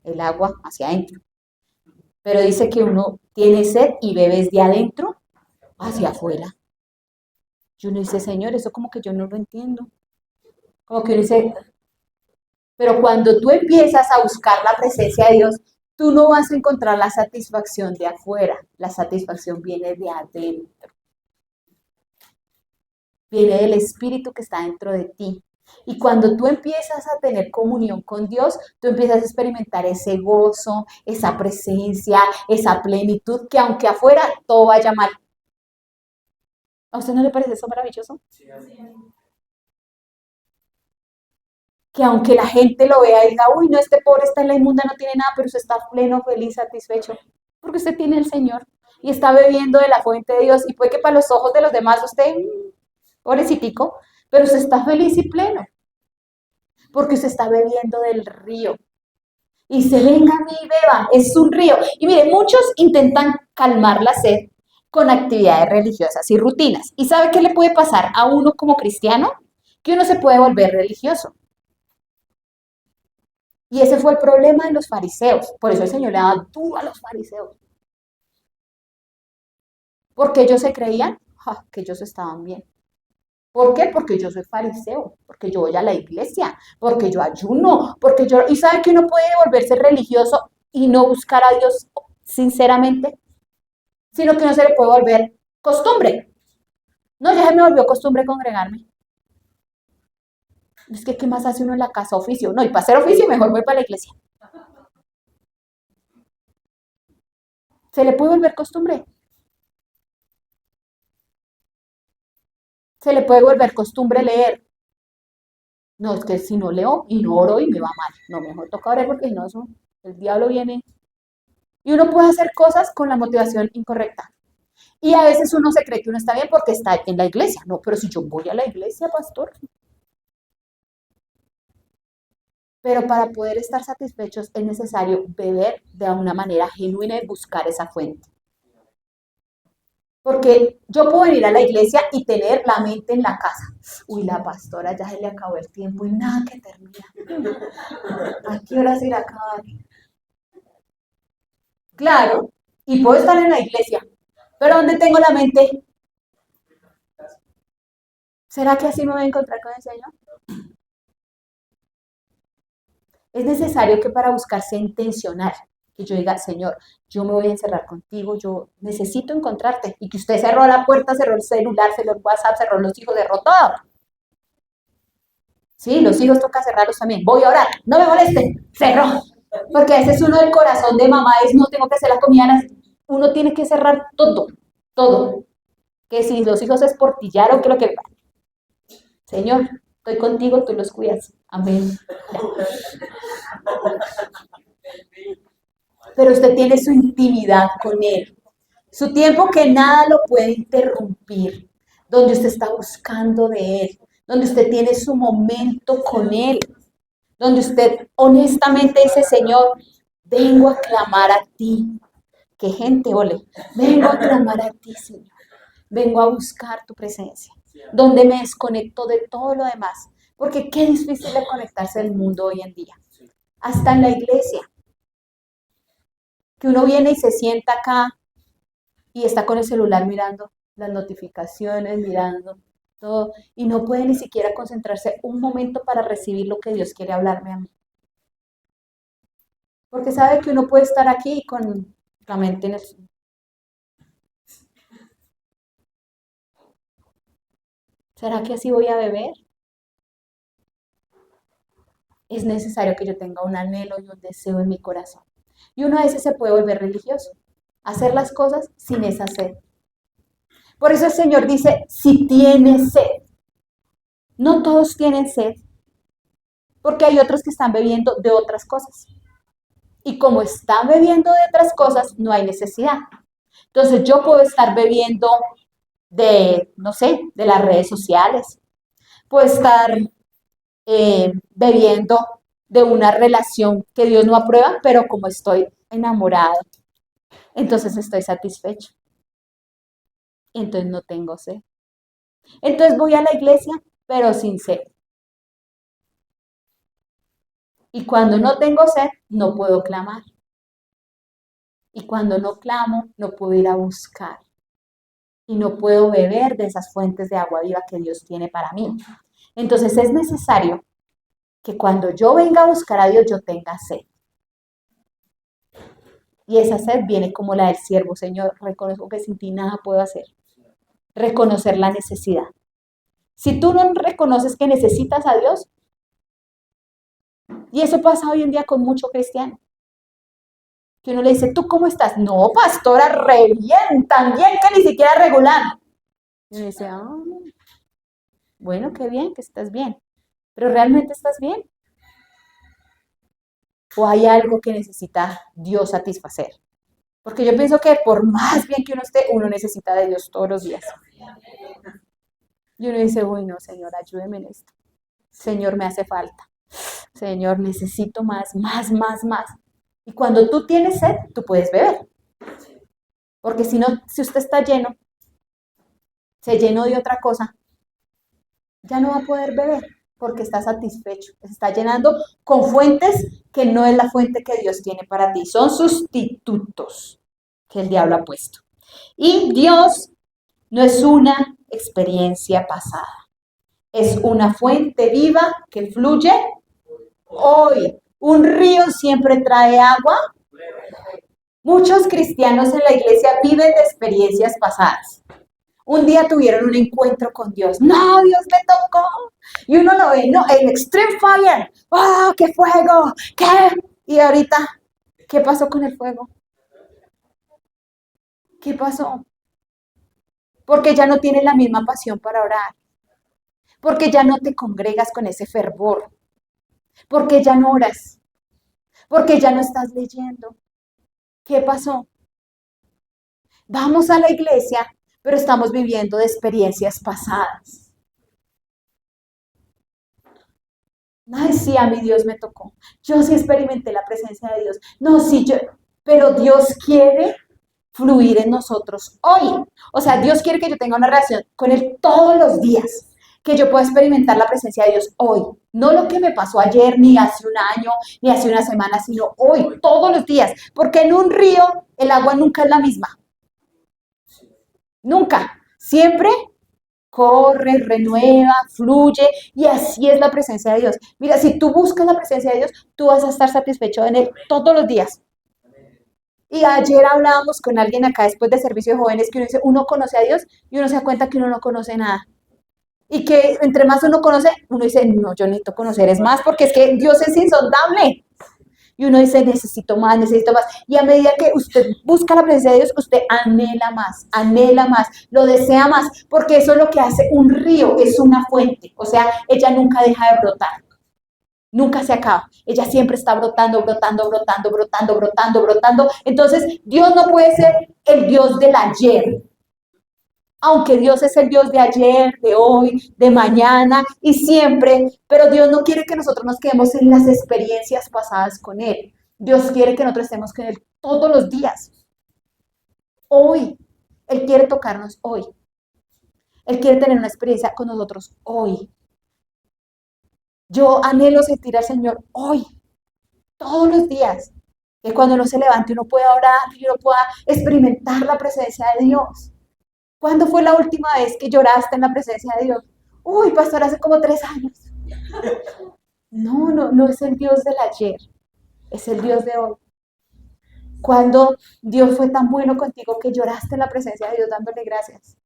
el agua hacia adentro. Pero dice que uno tiene sed y bebes de adentro hacia afuera. Y uno dice, Señor, eso como que yo no lo entiendo. Como que uno dice, pero cuando tú empiezas a buscar la presencia de Dios, tú no vas a encontrar la satisfacción de afuera. La satisfacción viene de adentro. Viene del Espíritu que está dentro de ti. Y cuando tú empiezas a tener comunión con Dios, tú empiezas a experimentar ese gozo, esa presencia, esa plenitud, que aunque afuera todo vaya mal. ¿A usted no le parece eso maravilloso? Que aunque la gente lo vea y diga, uy, no, este pobre está en la inmunda, no tiene nada, pero usted está pleno, feliz, satisfecho, porque usted tiene el Señor y está bebiendo de la fuente de Dios y puede que para los ojos de los demás usted, pobrecitico, pero usted está feliz y pleno, porque usted está bebiendo del río. Y se venga a mí y beba, es un río. Y mire, muchos intentan calmar la sed con actividades religiosas y rutinas. ¿Y sabe qué le puede pasar a uno como cristiano? Que uno se puede volver religioso. Y ese fue el problema de los fariseos. Por eso el Señor le daba duro a los fariseos. Porque ellos se creían que ellos estaban bien. ¿Por qué? Porque yo soy fariseo, porque yo voy a la iglesia, porque yo ayuno, porque yo... ¿Y sabe que uno puede volverse religioso y no buscar a Dios sinceramente? Sino que no se le puede volver costumbre. No, ya se me volvió costumbre congregarme. Es que, ¿qué más hace uno en la casa? Oficio. No, y para hacer oficio mejor voy para la iglesia. Se le puede volver costumbre. Se le puede volver costumbre leer. No, es que si no leo y no oro y me va mal. No, mejor toca orar porque no, eso, el diablo viene. Y uno puede hacer cosas con la motivación incorrecta. Y a veces uno se cree que uno está bien porque está en la iglesia. No, pero si yo voy a la iglesia, pastor. Pero para poder estar satisfechos es necesario beber de una manera genuina y buscar esa fuente. Porque yo puedo venir a la iglesia y tener la mente en la casa. Uy, la pastora ya se le acabó el tiempo y nada que termina. ¿A qué hora se irá a acabar? Claro, y puedo estar en la iglesia, pero ¿dónde tengo la mente? ¿Será que así me voy a encontrar con el Señor? Es necesario que para buscar sea intencional, que yo diga, Señor, yo me voy a encerrar contigo, yo necesito encontrarte, y que usted cerró la puerta, cerró el celular, cerró el WhatsApp, cerró los hijos, cerró todo. Sí, los hijos toca cerrarlos también. Voy a orar, no me moleste, cerró. Porque a veces uno del corazón de mamá es, no tengo que hacer la comida, uno tiene que cerrar todo, todo. Que si los hijos se esportillaron, que lo que... Señor, estoy contigo, tú los cuidas. Amén. Ya. Pero usted tiene su intimidad con Él. Su tiempo que nada lo puede interrumpir. Donde usted está buscando de Él. Donde usted tiene su momento con Él. Donde usted honestamente dice, Señor, vengo a clamar a ti. Qué gente, ole. Vengo a clamar a ti, Señor. Vengo a buscar tu presencia. Donde me desconecto de todo lo demás. Porque qué difícil de conectarse al mundo hoy en día. Hasta en la iglesia. Que uno viene y se sienta acá y está con el celular mirando las notificaciones, mirando todo, y no puede ni siquiera concentrarse un momento para recibir lo que Dios quiere hablarme a mí. Porque sabe que uno puede estar aquí con la mente en el... ¿Será que así voy a beber? Es necesario que yo tenga un anhelo y un deseo en mi corazón. Y uno a veces se puede volver religioso, hacer las cosas sin esa sed. Por eso el Señor dice, si tienes sed, no todos tienen sed, porque hay otros que están bebiendo de otras cosas. Y como están bebiendo de otras cosas, no hay necesidad. Entonces yo puedo estar bebiendo de, no sé, de las redes sociales, puedo estar bebiendo de una relación que Dios no aprueba, pero como estoy enamorado, entonces estoy satisfecho. Entonces no tengo sed. Entonces voy a la iglesia, pero sin sed. Y cuando no tengo sed, no puedo clamar. Y cuando no clamo, no puedo ir a buscar. Y no puedo beber de esas fuentes de agua viva que Dios tiene para mí. Entonces es necesario que cuando yo venga a buscar a Dios, yo tenga sed. Y esa sed viene como la del siervo. Señor, reconozco que sin ti nada puedo hacer. Reconocer la necesidad. Si tú no reconoces que necesitas a Dios, y eso pasa hoy en día con mucho cristiano, que uno le dice, ¿tú cómo estás? No, pastora, re bien, tan bien que ni siquiera regular. Y uno dice, bueno, qué bien que estás bien, pero ¿realmente estás bien? ¿O hay algo que necesita Dios satisfacer? Porque yo pienso que por más bien que uno esté, uno necesita de Dios todos los días. Y uno dice, uy, no, Señor, ayúdeme en esto. Señor, me hace falta. Señor, necesito más, más, más, más. Y cuando tú tienes sed, tú puedes beber. Porque si no, si usted está lleno, se llenó de otra cosa, ya no va a poder beber porque está satisfecho. Se está llenando con fuentes que no es la fuente que Dios tiene para ti. Son sustitutos que el diablo ha puesto. Y Dios no es una experiencia pasada. Es una fuente viva que fluye hoy. Un río siempre trae agua. Muchos cristianos en la iglesia viven de experiencias pasadas. Un día tuvieron un encuentro con Dios. No, Dios me tocó. Y uno lo ve, no, el Extreme Fire. ¡Oh, qué fuego! ¿Qué? Y ahorita, ¿qué pasó con el fuego? ¿Qué pasó? Porque ya no tienes la misma pasión para orar. Porque ya no te congregas con ese fervor. Porque ya no oras. Porque ya no estás leyendo. ¿Qué pasó? Vamos a la iglesia, pero estamos viviendo de experiencias pasadas. Ay, sí, a mi Dios me tocó. Yo sí experimenté la presencia de Dios. No, sí, pero Dios quiere fluir en nosotros hoy. O sea, Dios quiere que yo tenga una relación con Él todos los días, que yo pueda experimentar la presencia de Dios hoy. No lo que me pasó ayer, ni hace un año, ni hace una semana, sino hoy, todos los días. Porque en un río el agua nunca es la misma. Nunca. Siempre corre, renueva, fluye, y así es la presencia de Dios. Mira, si tú buscas la presencia de Dios, tú vas a estar satisfecho en Él todos los días. Y ayer hablábamos con alguien acá después de servicio de jóvenes que uno dice, uno conoce a Dios y uno se da cuenta que uno no conoce nada. Y que entre más uno conoce, uno dice, no, yo necesito conocer es más, porque es que Dios es insondable. Y uno dice, necesito más, necesito más. Y a medida que usted busca la presencia de Dios, usted anhela más, lo desea más, porque eso es lo que hace un río, es una fuente. O sea, ella nunca deja de brotar, nunca se acaba. Ella siempre está brotando, brotando, brotando, brotando, brotando, brotando. Entonces, Dios no puede ser el Dios del ayer. Aunque Dios es el Dios de ayer, de hoy, de mañana y siempre, pero Dios no quiere que nosotros nos quedemos en las experiencias pasadas con Él. Dios quiere que nosotros estemos con Él todos los días. Hoy. Él quiere tocarnos hoy. Él quiere tener una experiencia con nosotros hoy. Yo anhelo sentir al Señor hoy, todos los días. Que cuando uno se levante uno pueda orar y uno pueda experimentar la presencia de Dios. ¿Cuándo fue la última vez que lloraste en la presencia de Dios? Uy, pastor, hace como 3 años. No, no, no es el Dios del ayer, es el Dios de hoy. Cuando Dios fue tan bueno contigo que lloraste en la presencia de Dios dándole gracias.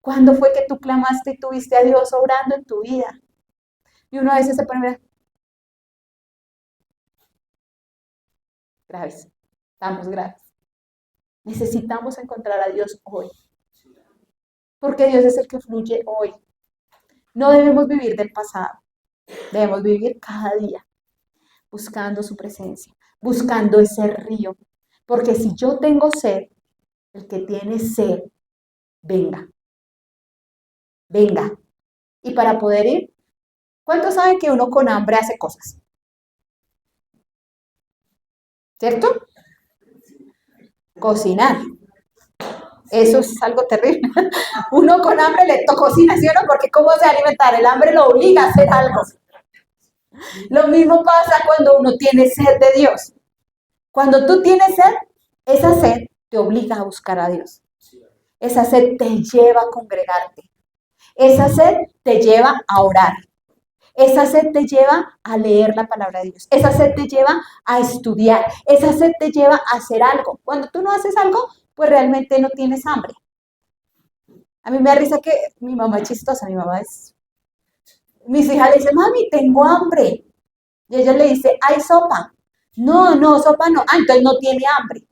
¿Cuándo fue que tú clamaste y tuviste a Dios obrando en tu vida? Y uno a veces se pone graves, estamos graves. Necesitamos encontrar a Dios hoy, porque Dios es el que fluye hoy. No debemos vivir del pasado, debemos vivir cada día buscando su presencia, buscando ese río, porque si yo tengo sed, el que tiene sed, venga, venga. Y para poder ir, ¿cuántos saben que uno con hambre hace cosas? ¿Cierto? Cocinar. Eso es algo terrible. Uno con hambre le cocina, ¿sí o no? Porque ¿cómo se va a alimentar? El hambre lo obliga a hacer algo. Lo mismo pasa cuando uno tiene sed de Dios. Cuando tú tienes sed, esa sed te obliga a buscar a Dios. Esa sed te lleva a congregarte. Esa sed te lleva a orar. Esa sed te lleva a leer la palabra de Dios. Esa sed te lleva a estudiar. Esa sed te lleva a hacer algo. Cuando tú no haces algo, pues realmente no tienes hambre. A mí me da risa que mi mamá es chistosa. Mis hijas le dicen, mami, tengo hambre. Y ella le dice, hay sopa. No, no, sopa no. Ah, entonces no tiene hambre.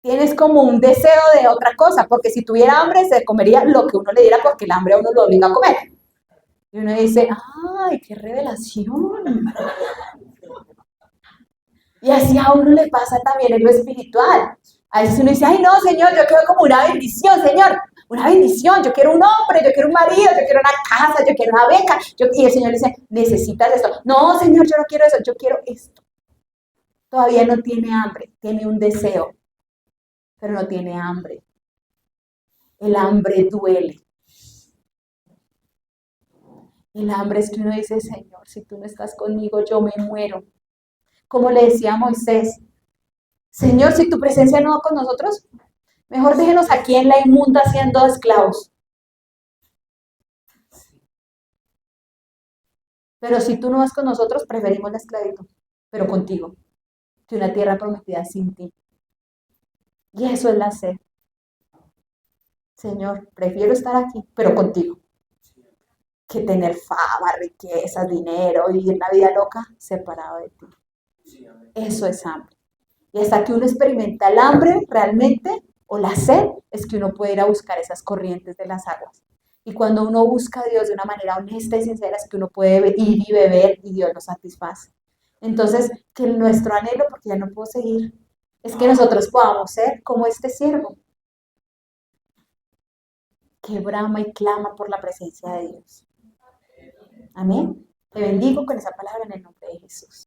Tienes como un deseo de otra cosa, porque si tuviera hambre se comería lo que uno le diera porque el hambre a uno lo obliga a comer. Y uno dice, ¡ay, qué revelación! Y así a uno le pasa también en lo espiritual. A veces uno dice, ay, no, Señor, yo quiero como una bendición, Señor, una bendición. Yo quiero un hombre, yo quiero un marido, yo quiero una casa, yo quiero una beca. Y el Señor le dice, necesitas esto. No, Señor, yo no quiero eso, yo quiero esto. Todavía no tiene hambre, tiene un deseo, pero no tiene hambre. El hambre duele. El hambre es que uno dice, Señor, si tú no estás conmigo, yo me muero. Como le decía a Moisés, Señor, si tu presencia no va con nosotros, mejor déjenos aquí en la inmunda siendo esclavos. Pero si tú no vas con nosotros, preferimos la esclavitud, pero contigo, que una tierra prometida sin ti. Y eso es la sed. Señor, prefiero estar aquí, pero contigo, que tener fama, riqueza, dinero, vivir la vida loca separado de ti. Eso es hambre. Y hasta que uno experimenta el hambre realmente, o la sed, es que uno puede ir a buscar esas corrientes de las aguas. Y cuando uno busca a Dios de una manera honesta y sincera, es que uno puede ir y beber y Dios lo satisface. Entonces, que nuestro anhelo, porque ya no puedo seguir, es que nosotros podamos ser como este siervo, que brama y clama por la presencia de Dios. Amén. Te bendigo con esa palabra en el nombre de Jesús.